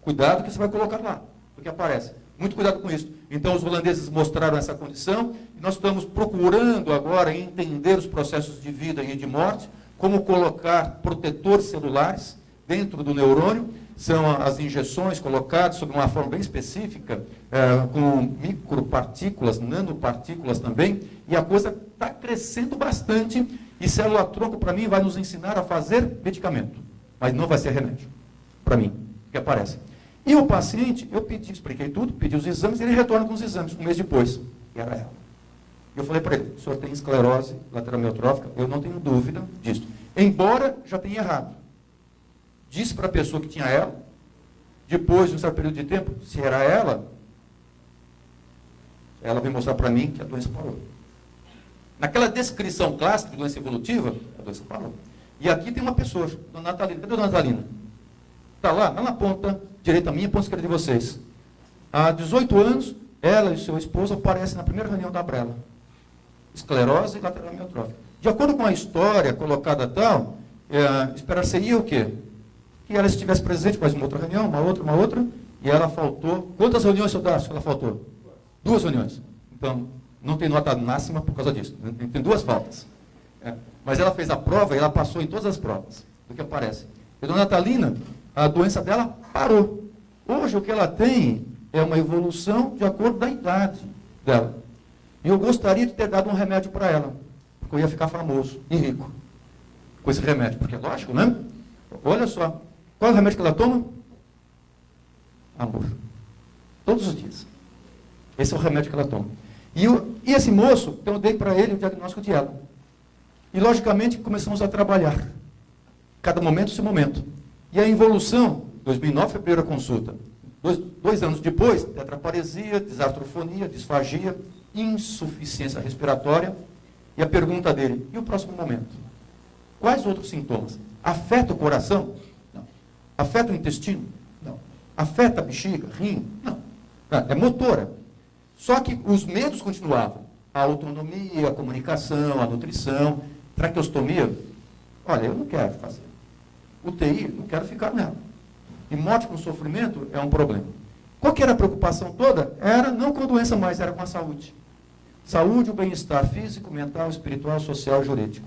cuidado que você vai colocar lá, porque aparece. Muito cuidado com isso. Então, os holandeses mostraram essa condição, e nós estamos procurando agora entender os processos de vida e de morte, como colocar protetores celulares dentro do neurônio. São as injeções colocadas sob uma forma bem específica, com micropartículas, nanopartículas também, e a coisa está crescendo bastante, e célula-tronco, para mim, vai nos ensinar a fazer medicamento, mas não vai ser remédio, para mim, que aparece. E o paciente, eu expliquei tudo, pedi os exames, e ele retorna com os exames, um mês depois, e era ela. Eu falei para ele, o senhor tem esclerose lateral amiotrófica? Eu não tenho dúvida disso, embora já tenha errado. Disse para a pessoa que tinha ela, depois de um certo período de tempo, se era ela veio mostrar para mim que a doença parou. Naquela descrição clássica de doença evolutiva, a doença parou. E aqui tem uma pessoa, Dona Natalina. Cadê a Dona Natalina? Está lá na ponta direita minha, ponta esquerda de vocês. Há 18 anos, ela e seu esposo aparecem na primeira reunião da Abrela. Esclerose lateral amiotrófica. De acordo com a história colocada tal, esperar-se-ia o quê? Que ela estivesse presente mais uma outra reunião, uma outra, e ela faltou. Quantas reuniões, seu Dácio, ela faltou? 2 reuniões. Então, não tem nota máxima por causa disso. Tem 2 faltas. Mas ela fez a prova e ela passou em todas as provas do que aparece. E a Dona Natalina, a doença dela parou. Hoje, o que ela tem é uma evolução de acordo com a idade dela. E eu gostaria de ter dado um remédio para ela, porque eu ia ficar famoso e rico com esse remédio. Porque é lógico, né? Olha só. Qual é o remédio que ela toma? Amor. Todos os dias. Esse é o remédio que ela toma. E esse moço, então eu dei para ele o diagnóstico de ela. E, logicamente, começamos a trabalhar. Cada momento, seu momento. E a evolução, 2009 foi a primeira consulta. 2 anos depois, tetraparesia, desartrofonia, disfagia, insuficiência respiratória. E a pergunta dele, e o próximo momento? Quais outros sintomas? Afeta o coração? Não. Afeta o intestino? Não. Afeta a bexiga, rim? Não. É motora. Só que os medos continuavam. A autonomia, a comunicação, a nutrição, traqueostomia. Olha, eu não quero fazer. UTI, não quero ficar nela. E morte com sofrimento é um problema. Qual que era a preocupação toda? Era não com a doença mais, era com a saúde. Saúde, o bem-estar físico, mental, espiritual, social e jurídico.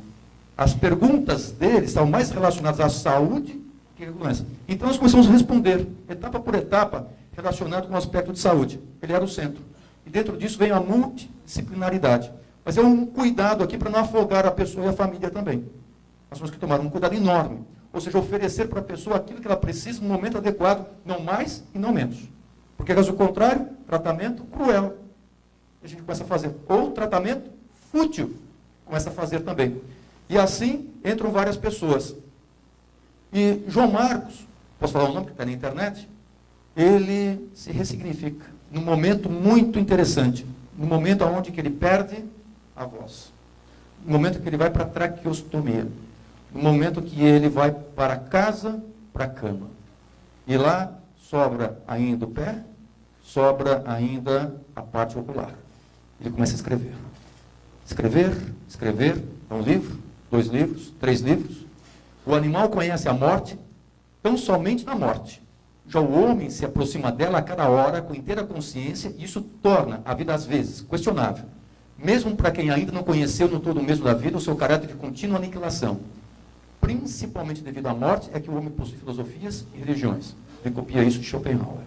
As perguntas deles estavam mais relacionadas à saúde que à doença. Então, nós começamos a responder, etapa por etapa, relacionado com o aspecto de saúde. Ele era o centro. E dentro disso vem a multidisciplinaridade. Mas é um cuidado aqui para não afogar a pessoa e a família também. Nós temos que tomar um cuidado enorme. Ou seja, oferecer para a pessoa aquilo que ela precisa no momento adequado, não mais e não menos. Porque, caso contrário, tratamento cruel. A gente começa a fazer. Ou tratamento fútil. Começa a fazer também. E assim entram várias pessoas. E João Marcos, posso falar o nome que está na internet? Ele se ressignifica num momento muito interessante. No momento onde que ele perde a voz. No momento que ele vai para a traqueostomia. no momento que ele vai para casa, para a cama. E lá sobra ainda o pé, sobra ainda a parte ocular. Ele começa a escrever. Escrever, escrever, um livro, 2 livros, 3 livros. O animal conhece a morte tão somente na morte. Já o homem se aproxima dela a cada hora com inteira consciência e isso torna a vida, às vezes, questionável. Mesmo para quem ainda não conheceu no todo o mesmo da vida o seu caráter de contínua aniquilação. Principalmente devido à morte é que o homem possui filosofias e religiões. Ele copia isso de Schopenhauer.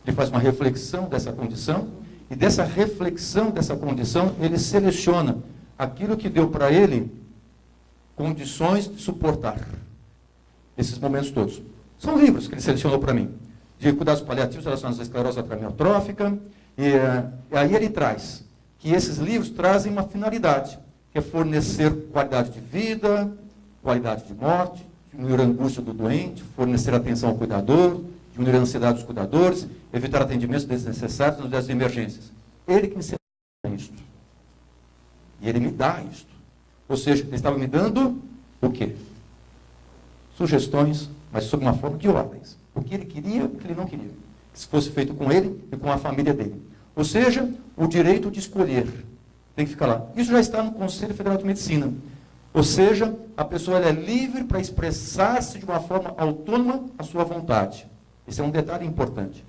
Ele faz uma reflexão dessa condição e dessa reflexão dessa condição ele seleciona aquilo que deu para ele condições de suportar esses momentos todos. São livros que ele selecionou para mim, de cuidados paliativos relacionados à esclerose lateral amiotrófica, e aí ele traz que esses livros trazem uma finalidade, que é fornecer qualidade de vida, qualidade de morte, diminuir a angústia do doente, fornecer atenção ao cuidador, diminuir a ansiedade dos cuidadores, evitar atendimentos desnecessários nas unidades de emergências. Ele que me seleciona isto. E ele me dá isto. Ou seja, ele estava me dando o quê? Sugestões, mas sob uma forma de ordens. O que ele queria, o que ele não queria. Que se fosse feito com ele e com a família dele. Ou seja, o direito de escolher. Tem que ficar lá. Isso já está no Conselho Federal de Medicina. Ou seja, a pessoa ela é livre para expressar-se de uma forma autônoma a sua vontade. Esse é um detalhe importante.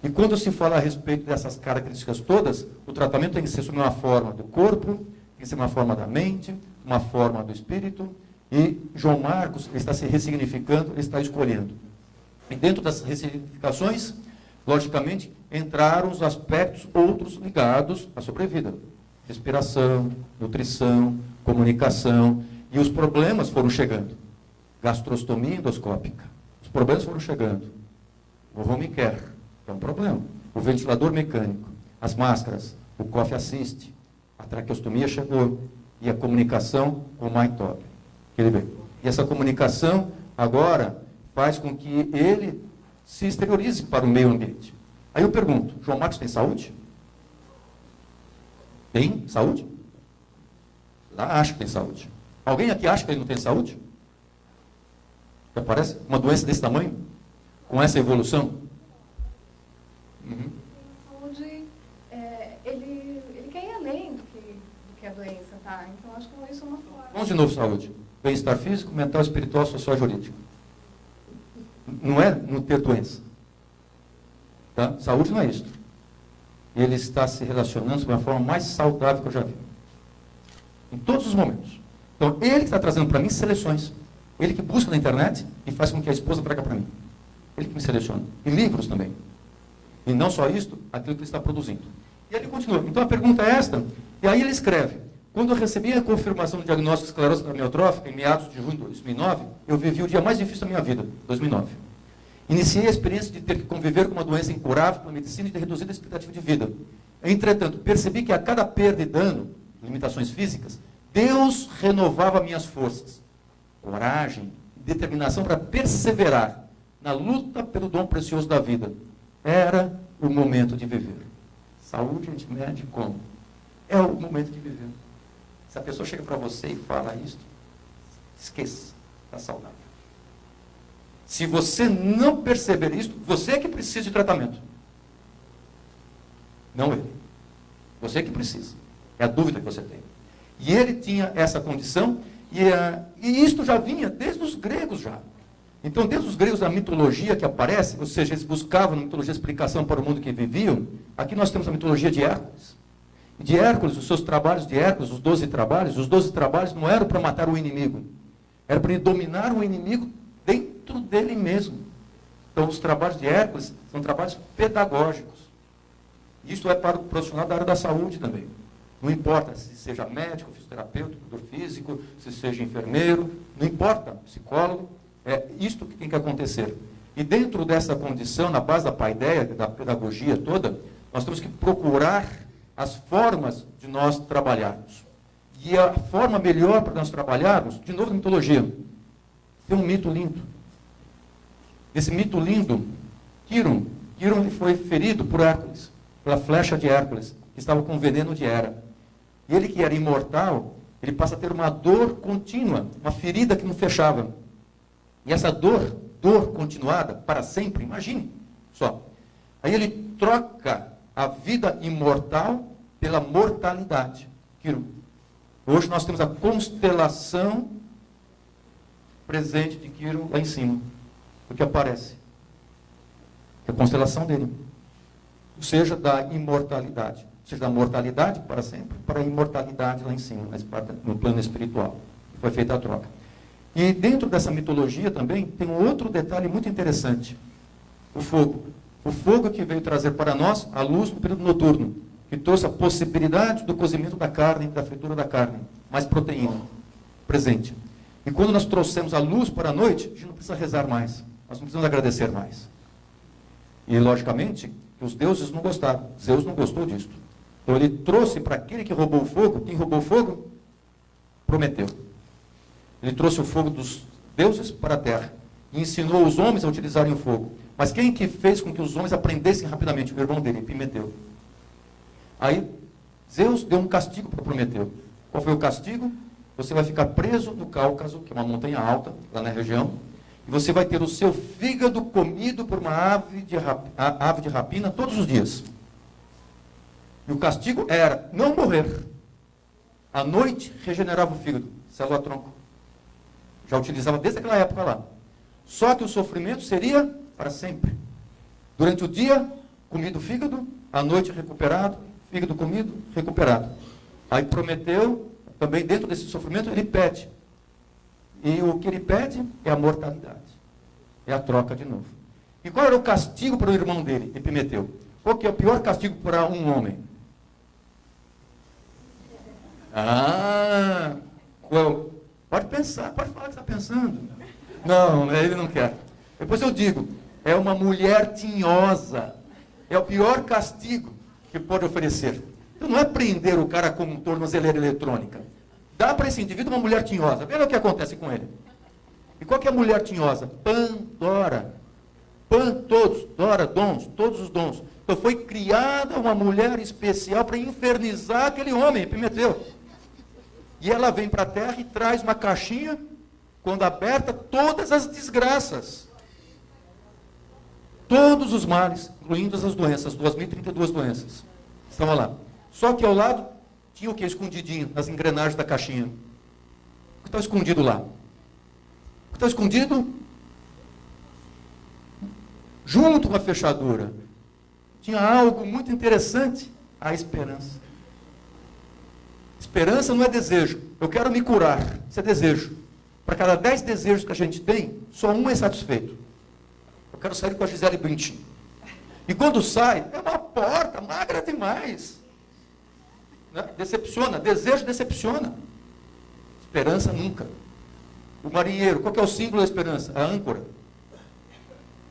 E quando se fala a respeito dessas características todas, o tratamento tem que ser sob uma forma do corpo, tem que ser uma forma da mente, uma forma do espírito. E João Marcos ele está se ressignificando, ele está escolhendo. E dentro das ressignificações, logicamente, entraram os aspectos outros ligados à sobrevida. Respiração, nutrição, comunicação. E os problemas foram chegando. Gastrostomia endoscópica. Os problemas foram chegando. O home care, que é um problema. O ventilador mecânico. As máscaras. O cough assist. A traqueostomia chegou. E a comunicação com o MyTop. Ele veio. E essa comunicação, agora, faz com que ele se exteriorize para o meio ambiente. Aí eu pergunto, João Marcos tem saúde? Tem saúde? Lá acha que tem saúde. Alguém aqui acha que ele não tem saúde? Que aparece uma doença desse tamanho? Com essa evolução? Saúde, ele quer ir além do que a doença, tá? Então, acho que isso é uma forma. Vamos de novo, saúde. Bem-estar físico, mental, espiritual, social, jurídico. Não é não ter doença. Tá? Saúde não é isso. Ele está se relacionando de uma forma mais saudável que eu já vi. Em todos os momentos. Então, ele que está trazendo para mim seleções. Ele que busca na internet e faz com que a esposa traga para mim. Ele que me seleciona. E livros também. E não só isto, aquilo que ele está produzindo. E ele continua. Então, a pergunta é esta. E aí ele escreve. Quando eu recebi a confirmação do diagnóstico de esclerose amiotrófica, em meados de junho de 2009, eu vivi o dia mais difícil da minha vida, 2009. Iniciei a experiência de ter que conviver com uma doença incurável pela medicina e de reduzida expectativa de vida. Entretanto, percebi que a cada perda e dano, limitações físicas, Deus renovava minhas forças, coragem e determinação para perseverar na luta pelo dom precioso da vida. Era o momento de viver. Saúde a gente mede como? É o momento de viver. Se a pessoa chega para você e fala isso, esqueça, está saudável. Se você não perceber isso, você é que precisa de tratamento. Não ele. Você é que precisa. É a dúvida que você tem. E ele tinha essa condição, e isto já vinha desde os gregos já. Então, desde os gregos, a mitologia que aparece, ou seja, eles buscavam na mitologia explicação para o mundo que viviam. Aqui nós temos a mitologia de Hércules. De Hércules, os seus trabalhos de Hércules, os 12 trabalhos não eram para matar o inimigo. Era para ele dominar o inimigo dentro dele mesmo. Então, os trabalhos de Hércules são trabalhos pedagógicos. Isso é para o profissional da área da saúde também. Não importa se seja médico, fisioterapeuta, educador físico, se seja enfermeiro, não importa, psicólogo, é isto que tem que acontecer. E dentro dessa condição, na base da paideia, da pedagogia toda, nós temos que procurar as formas de nós trabalharmos. E a forma melhor para nós trabalharmos, de novo na mitologia, tem um mito lindo. Esse mito lindo, Quiron ele foi ferido por Hércules, pela flecha de Hércules, que estava com veneno de Hera. E ele que era imortal, ele passa a ter uma dor contínua, uma ferida que não fechava. E essa dor continuada para sempre, imagine só. Aí ele troca a vida imortal pela mortalidade. Hoje nós temos a constelação presente de Quirón lá em cima, o que aparece. É a constelação dele. Ou seja, da imortalidade. Ou seja, da mortalidade para sempre, para a imortalidade lá em cima, no plano espiritual. Foi feita a troca. E dentro dessa mitologia também tem um outro detalhe muito interessante. O fogo. O fogo que veio trazer para nós a luz no período noturno, que trouxe a possibilidade do cozimento da carne, da fritura da carne, mais proteína presente. E quando nós trouxemos a luz para a noite, a gente não precisa rezar mais, nós não precisamos agradecer mais. E, logicamente, os deuses não gostaram, Zeus não gostou disso. Então ele trouxe para aquele que roubou o fogo, quem roubou o fogo? Prometeu. Ele trouxe o fogo dos deuses para a terra e ensinou os homens a utilizarem o fogo. Mas quem que fez com que os homens aprendessem rapidamente? O irmão dele, Epimeteu. Aí, Zeus deu um castigo para Prometeu. Qual foi o castigo? Você vai ficar preso no Cáucaso, que é uma montanha alta, lá na região, e você vai ter o seu fígado comido por uma ave de rapina todos os dias. E o castigo era não morrer. À noite, regenerava o fígado, célula-tronco. Já utilizava desde aquela época lá. Só que o sofrimento seria para sempre. Durante o dia, comido o fígado, à noite recuperado, fígado comido, recuperado. Aí Prometeu, também dentro desse sofrimento, ele pede. E o que ele pede é a mortalidade. É a troca de novo. E qual era o castigo para o irmão dele, Epimeteu? Qual que é o pior castigo para um homem? Pode pensar, pode falar o que está pensando. Não, ele não quer. Depois eu digo, é uma mulher tinhosa. É o pior castigo que pode oferecer. Então não é prender o cara com um tornozeleira eletrônica. Dá para esse indivíduo uma mulher tinhosa. Veja o que acontece com ele. E qual que é a mulher tinhosa? Pandora. Todos, Dora, dons, todos os dons. Então foi criada uma mulher especial para infernizar aquele homem, Epimeteu. E ela vem para a terra e traz uma caixinha, quando aberta, todas as desgraças. Todos os males, incluindo as doenças, 2.032 doenças. Estavam lá. Só que ao lado tinha o que? Escondidinho, nas engrenagens da caixinha. O que está escondido lá? O que está escondido? Junto com a fechadura, tinha algo muito interessante, a esperança. Esperança não é desejo. Eu quero me curar. Isso é desejo. Para cada 10 desejos que a gente tem, só um é satisfeito. Eu quero sair com a Gisele Bündchen. E quando sai, é uma porta magra demais. Né? Decepciona. Desejo decepciona. Esperança nunca. O marinheiro, qual que é o símbolo da esperança? A âncora.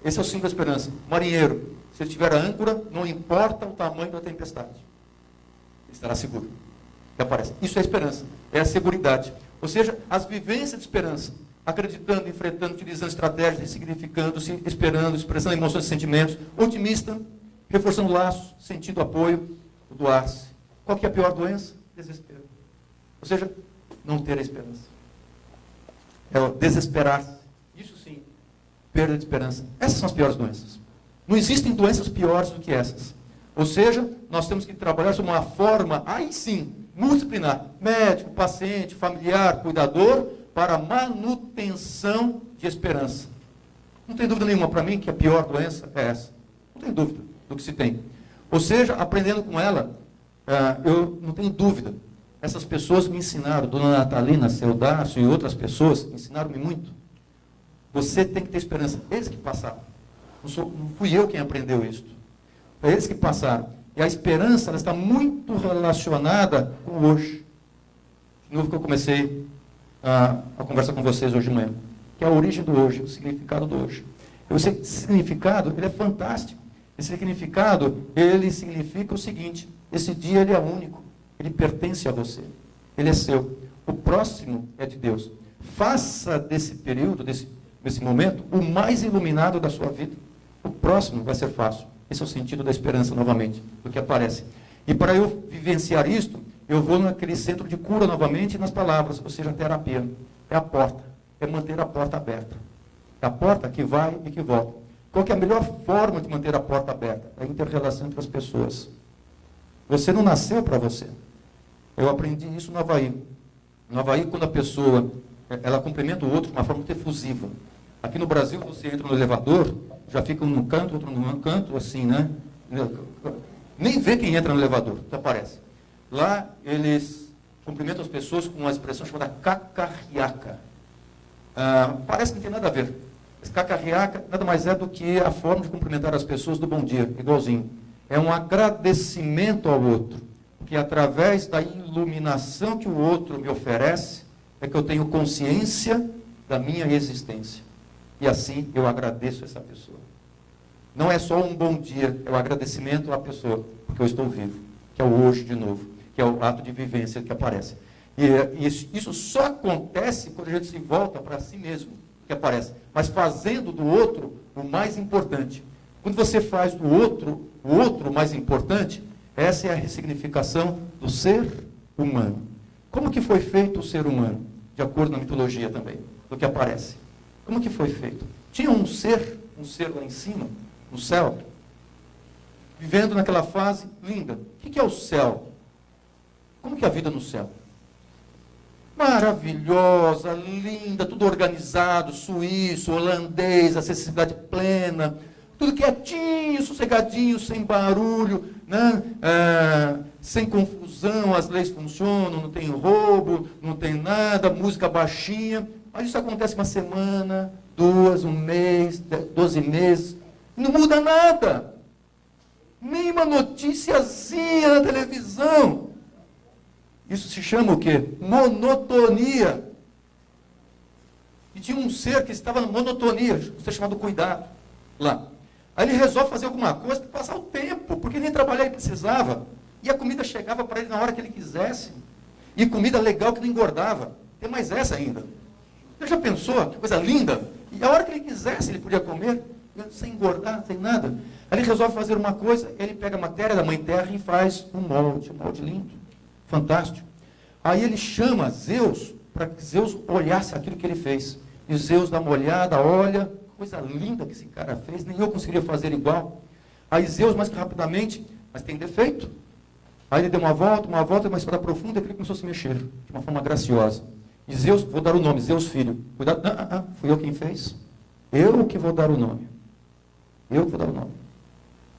Esse é o símbolo da esperança. O marinheiro, se ele tiver a âncora, não importa o tamanho da tempestade. Ele estará seguro. Que aparece. Isso é esperança. É a seguridade. Ou seja, as vivências de esperança. Acreditando, enfrentando, utilizando estratégias, ressignificando-se, esperando, expressando emoções e sentimentos. Otimista, reforçando laços, sentindo apoio, doar-se. Qual que é a pior doença? Desespero. Ou seja, não ter a esperança. É o desesperar-se. Isso sim, perda de esperança. Essas são as piores doenças. Não existem doenças piores do que essas. Ou seja, nós temos que trabalhar sobre uma forma, aí sim, multidisciplinar. Médico, paciente, familiar, cuidador, para manutenção de esperança. Não tem dúvida nenhuma para mim que a pior doença é essa. Não tem dúvida do que se tem. Ou seja, aprendendo com ela, eu não tenho dúvida. Essas pessoas me ensinaram, Dona Natalina, Seu Dácio e outras pessoas, ensinaram-me muito. Você tem que ter esperança. Eles que passaram. Não fui eu quem aprendeu isso. Foi eles que passaram. E a esperança ela está muito relacionada com hoje. De novo que eu comecei a conversar com vocês hoje de manhã. Que é a origem do hoje, o significado do hoje. Esse significado, ele é fantástico. Esse significado, ele significa o seguinte: esse dia ele é único. Ele pertence a você. Ele é seu. O próximo é de Deus. Faça desse período, desse momento, o mais iluminado da sua vida. O próximo vai ser fácil. Esse é o sentido da esperança, novamente, do que aparece. E para eu vivenciar isto, eu vou naquele centro de cura novamente nas palavras, ou seja, a terapia. É a porta, é manter a porta aberta. É a porta que vai e que volta. Qual que é a melhor forma de manter a porta aberta? É a inter-relação entre as pessoas. Você não nasceu para você. Eu aprendi isso no Havaí. No Havaí, quando a pessoa, ela cumprimenta o outro de uma forma muito efusiva. Aqui no Brasil, você entra no elevador, já fica um num canto, outro num canto, assim, né? Nem vê quem entra no elevador, até aparece. Lá, eles cumprimentam as pessoas com uma expressão chamada cacarriaca. Parece que não tem nada a ver. Esse cacarriaca nada mais é do que a forma de cumprimentar as pessoas do bom dia, igualzinho. É um agradecimento ao outro, porque através da iluminação que o outro me oferece, é que eu tenho consciência da minha existência. E assim eu agradeço essa pessoa. Não é só um bom dia, é o agradecimento à pessoa, porque eu estou vivo, que é o hoje de novo, que é o ato de vivência que aparece. E isso só acontece quando a gente se volta para si mesmo, que aparece. Mas fazendo do outro o mais importante. Quando você faz do outro o outro mais importante, essa é a ressignificação do ser humano. Como que foi feito o ser humano? De acordo com a mitologia também, do que aparece. Como que foi feito? Tinha um ser lá em cima, no céu, vivendo naquela fase linda. O que é o céu? Como que é a vida no céu? Maravilhosa, linda, tudo organizado, suíço, holandês, acessibilidade plena, tudo quietinho, sossegadinho, sem barulho, né? Sem confusão, as leis funcionam, não tem roubo, não tem nada, música baixinha. Mas isso acontece uma semana, 2, um mês, 12 meses, não muda nada. Nem uma noticiazinha na televisão. Isso se chama o quê? Monotonia. E tinha um ser que estava na monotonia, um ser chamado cuidado, lá. Aí ele resolve fazer alguma coisa para passar o tempo, porque nem trabalhar ele precisava. E a comida chegava para ele na hora que ele quisesse. E comida legal que não engordava. Tem mais essa ainda. Você já pensou? Que coisa linda. E a hora que ele quisesse, ele podia comer, sem engordar, sem nada. Aí ele resolve fazer uma coisa, ele pega a matéria da Mãe Terra e faz um molde lindo. Fantástico. Aí ele chama Zeus, para que Zeus olhasse aquilo que ele fez. E Zeus dá uma olhada, olha, coisa linda que esse cara fez, nem eu conseguiria fazer igual. Aí Zeus, mais rapidamente, mas tem defeito. Aí ele deu uma volta, uma espada profunda, e ele começou a se mexer, de uma forma graciosa. E Zeus, vou dar o nome, Zeus filho. Cuidado, fui eu quem fez. Eu que vou dar o nome. Eu que vou dar o nome.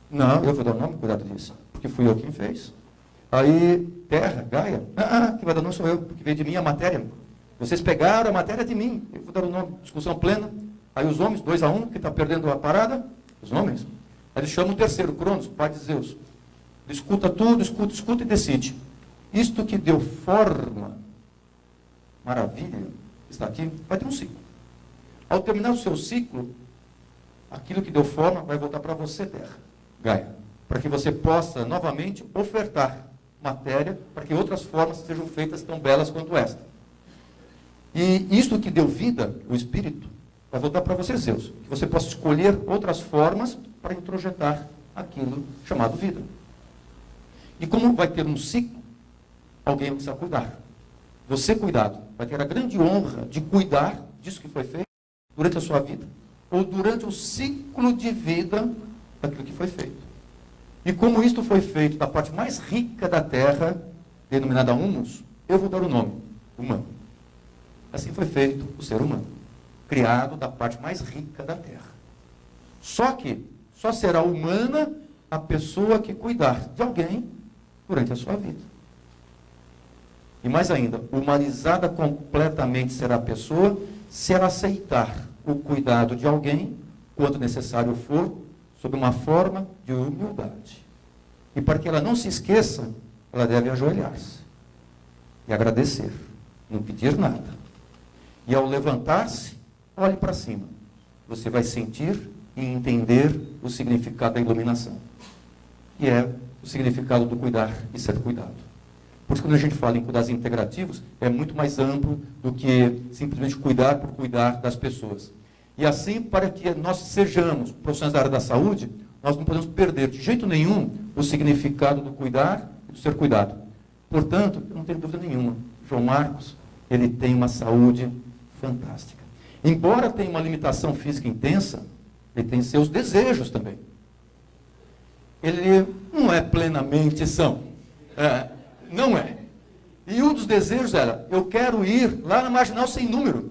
Não, eu vou dar o nome, cuidado disso, porque fui eu quem fez. Aí, Terra, Gaia, quem vai dar o nome sou eu, porque veio de mim a matéria. Vocês pegaram a matéria de mim, eu vou dar o nome. Discussão plena. Aí os homens, 2-1, que está perdendo a parada, os homens. Aí eles chamam o terceiro, Cronos, pai de Zeus. Ele escuta tudo, escuta e decide. Isto que deu forma, maravilha, está aqui, vai ter um ciclo. Ao terminar o seu ciclo, aquilo que deu forma vai voltar para você, Terra, Gaia, para que você possa novamente ofertar matéria para que outras formas sejam feitas tão belas quanto esta. E isto que deu vida, o Espírito, vai voltar para você, Zeus, que você possa escolher outras formas para introjetar aquilo chamado vida. E como vai ter um ciclo, alguém precisa cuidar. Você, cuidado, vai ter a grande honra de cuidar disso que foi feito durante a sua vida, ou durante o ciclo de vida daquilo que foi feito. E como isto foi feito da parte mais rica da terra, denominada humus, eu vou dar o nome, humano. Assim foi feito o ser humano, criado da parte mais rica da terra. Só que só será humana a pessoa que cuidar de alguém durante a sua vida. E mais ainda, humanizada completamente será a pessoa se ela aceitar o cuidado de alguém, quanto necessário for, sob uma forma de humildade. E para que ela não se esqueça, ela deve ajoelhar-se e agradecer, não pedir nada. E ao levantar-se, olhe para cima. Você vai sentir e entender o significado da iluminação. E é o significado do cuidar e ser cuidado. Por isso, quando a gente fala em cuidados integrativos, é muito mais amplo do que simplesmente cuidar por cuidar das pessoas. E assim, para que nós sejamos profissionais da área da saúde, nós não podemos perder de jeito nenhum o significado do cuidar e do ser cuidado. Portanto, eu não tenho dúvida nenhuma, João Marcos, ele tem uma saúde fantástica. Embora tenha uma limitação física intensa, ele tem seus desejos também. Ele não é plenamente são. Não é. E um dos desejos era, eu quero ir lá na Marginal Sem Número.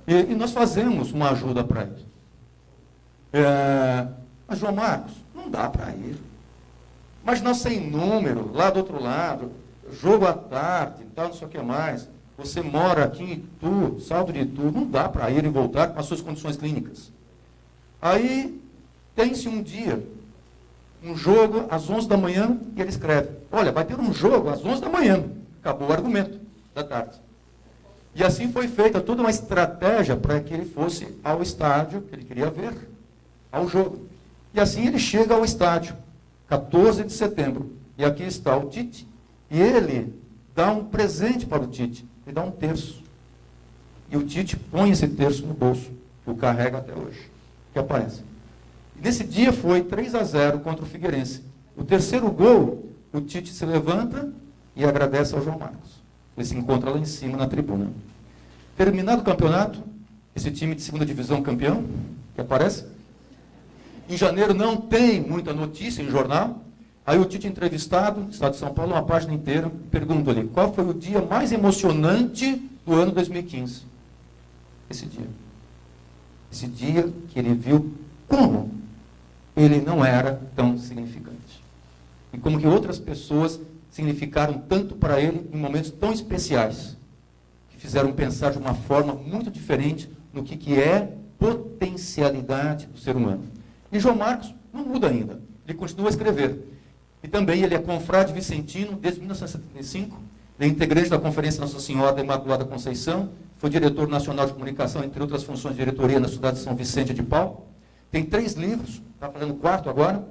E nós fazemos uma ajuda para ele. Mas, João Marcos, não dá para ir. Marginal Sem Número, lá do outro lado, jogo à tarde, tal, não sei o que mais. Você mora aqui em Itu, Salto de Itu, não dá para ir e voltar com as suas condições clínicas. Aí, tem-se um dia, um jogo às 11 da manhã, e ele escreve, olha, vai ter um jogo às 11 da manhã. Acabou o argumento da tarde. E assim foi feita toda uma estratégia para que ele fosse ao estádio, que ele queria ver, ao jogo. E assim ele chega ao estádio, 14 de setembro. E aqui está o Tite, e ele dá um presente para o Tite. Ele dá um terço. E o Tite põe esse terço no bolso, que o carrega até hoje, que aparece. E nesse dia foi 3-0 contra o Figueirense. O terceiro gol, o Tite se levanta e agradece ao João Marcos. Ele se encontra lá em cima na tribuna. Terminado o campeonato, esse time de segunda divisão campeão, que aparece, em janeiro não tem muita notícia em jornal. Aí o Tite entrevistado, no estado de São Paulo, uma página inteira, pergunta ali, qual foi o dia mais emocionante do ano 2015? Esse dia. Esse dia que ele viu como ele não era tão significante. E como que outras pessoas significaram tanto para ele em momentos tão especiais, que fizeram pensar de uma forma muito diferente no que é potencialidade do ser humano. E João Marcos não muda ainda, ele continua a escrever. E também ele é confrade vicentino desde 1975, é integrante da Conferência Nossa Senhora da Imaculada Conceição, foi diretor nacional de comunicação, entre outras funções de diretoria na cidade de São Vicente de Paulo. Tem 3 livros, está fazendo o 4º agora,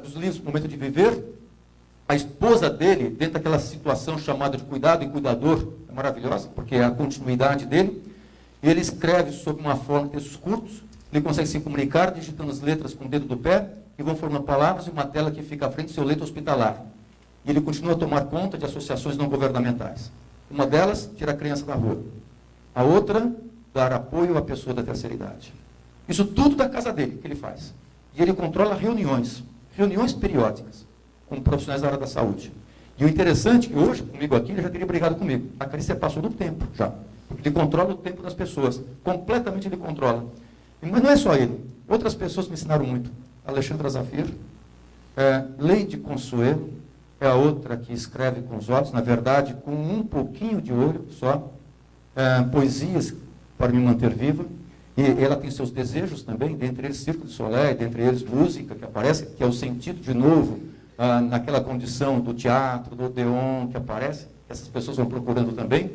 dos livros Momento de Viver. A esposa dele, dentro daquela situação chamada de cuidado e cuidador, é maravilhosa, porque é a continuidade dele. E ele escreve sob uma forma de textos curtos, ele consegue se comunicar digitando as letras com o dedo do pé, e vão formando palavras e uma tela que fica à frente do seu leito hospitalar. E ele continua a tomar conta de associações não governamentais. Uma delas, tirar a criança da rua. A outra, dar apoio à pessoa da terceira idade. Isso tudo da casa dele, que ele faz. E ele controla reuniões periódicas, com profissionais da área da saúde. E o interessante é que hoje, comigo aqui, ele já teria brigado comigo. A Crícia passou do tempo, já. Porque ele controla o tempo das pessoas. Completamente ele controla. Mas não é só ele. Outras pessoas me ensinaram muito. Alexandra Zafir, Leide Consuelo, é a outra que escreve com os olhos, na verdade, com um pouquinho de olho só, poesias para me manter viva, e ela tem seus desejos também, dentre eles Circo de Soleil, dentre eles música, que aparece, que é o sentido, de novo, naquela condição do teatro, do Odeon, que aparece, essas pessoas vão procurando também.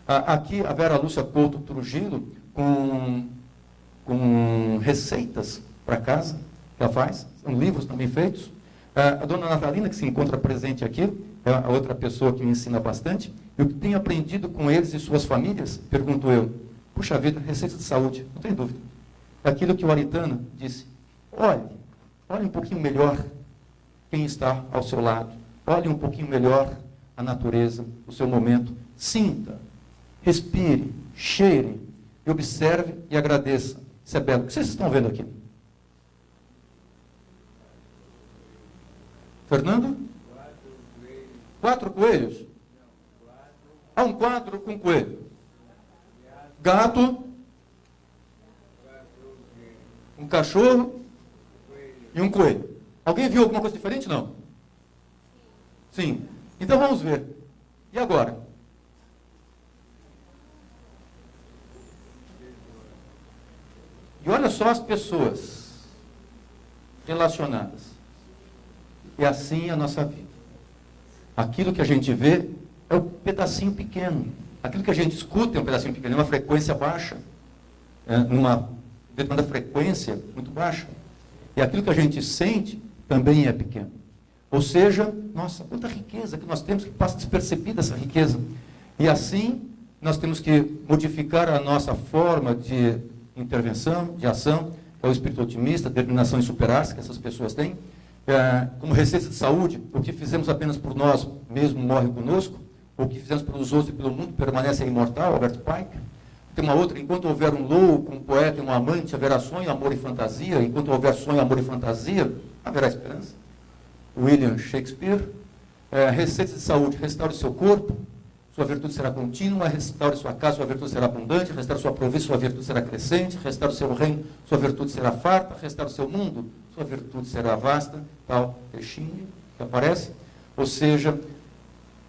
Aqui, a Vera Lúcia Couto Trujillo, com receitas para casa, que ela faz, são livros também feitos. A dona Natalina, que se encontra presente aqui, é a outra pessoa que me ensina bastante. Eu tenho aprendido com eles e suas famílias, pergunto eu, puxa vida, receitas de saúde, não tem dúvida. É aquilo que o Aritano disse, olhe um pouquinho melhor quem está ao seu lado, olhe um pouquinho melhor a natureza, o seu momento, sinta, respire, cheire, observe e agradeça. Isso é belo. O que vocês estão vendo aqui? Fernando? 4 coelhos? Um quadro com coelho. Gato. Um cachorro. E um coelho. Alguém viu alguma coisa diferente? Não? Sim. Então vamos ver. E agora? E olha só as pessoas relacionadas. É assim a nossa vida. Aquilo que a gente vê é um pedacinho pequeno. Aquilo que a gente escuta é um pedacinho pequeno, é uma frequência baixa. Numa determinada frequência muito baixa. E aquilo que a gente sente também é pequeno. Ou seja, nossa, quanta riqueza que nós temos que passa despercebida essa riqueza. E assim, nós temos que modificar a nossa forma de intervenção, de ação, é o espírito otimista, a determinação em superar-se que essas pessoas têm, como receita de saúde, o que fizemos apenas por nós mesmo morre conosco, o que fizemos pelos outros e pelo mundo permanece imortal, Albert Pike. Tem uma outra, enquanto houver um louco, um poeta e um amante, haverá sonho, amor e fantasia. Enquanto houver sonho, amor e fantasia, haverá esperança. William Shakespeare. Receita de saúde, restaure seu corpo, sua virtude será contínua, restaure sua casa, sua virtude será abundante, restaure sua província, sua virtude será crescente, restaure seu reino, sua virtude será farta, restaure seu mundo, sua virtude será vasta, tal trechinho que aparece. Ou seja,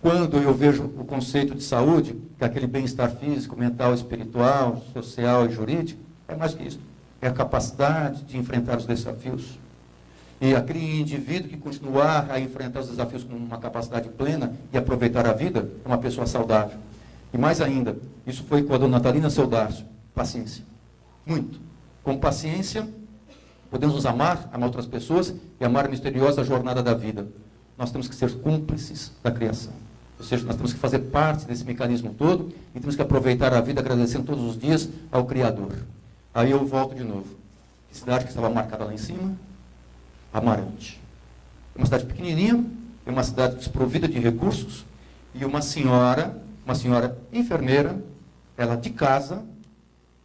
quando eu vejo o conceito de saúde, que é aquele bem-estar físico, mental, espiritual, social e jurídico, é mais que isso. É a capacidade de enfrentar os desafios. E aquele indivíduo que continuar a enfrentar os desafios com uma capacidade plena e aproveitar a vida, é uma pessoa saudável. E mais ainda, isso foi com a dona Natalina Seudárcio, paciência. Muito. Com paciência, podemos nos amar outras pessoas e amar a misteriosa jornada da vida. Nós temos que ser cúmplices da criação. Ou seja, nós temos que fazer parte desse mecanismo todo e temos que aproveitar a vida agradecendo todos os dias ao Criador. Aí eu volto de novo. Que cidade que estava marcada lá em cima? Amarante. É uma cidade pequenininha, é uma cidade desprovida de recursos, e uma senhora enfermeira, ela de casa,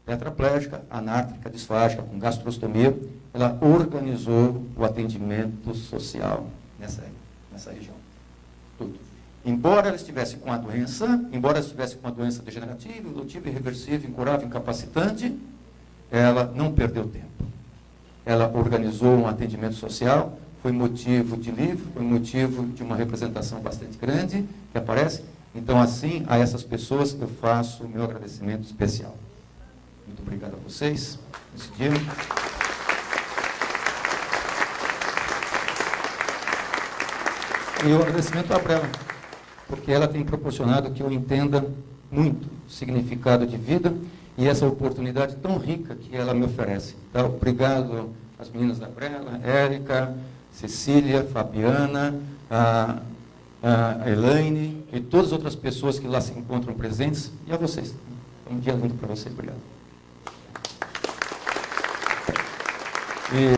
tetraplégica, anártrica, disfágica, com gastrostomia, ela organizou o atendimento social nessa região. Tudo. Embora ela estivesse com a doença, degenerativa, evolutiva, irreversível, incurável, incapacitante, ela não perdeu tempo. Ela organizou um atendimento social, foi motivo de livro, foi motivo de uma representação bastante grande que aparece. Então, assim, a essas pessoas eu faço o meu agradecimento especial. Muito obrigado a vocês nesse dia. E o agradecimento à Brela, porque ela tem proporcionado que eu entenda muito o significado de vida e essa oportunidade tão rica que ela me oferece. Então, obrigado às meninas da Brela, Érica, Cecília, Fabiana, a Elaine e todas as outras pessoas que lá se encontram presentes, e a vocês. Um dia lindo para vocês. Obrigado. E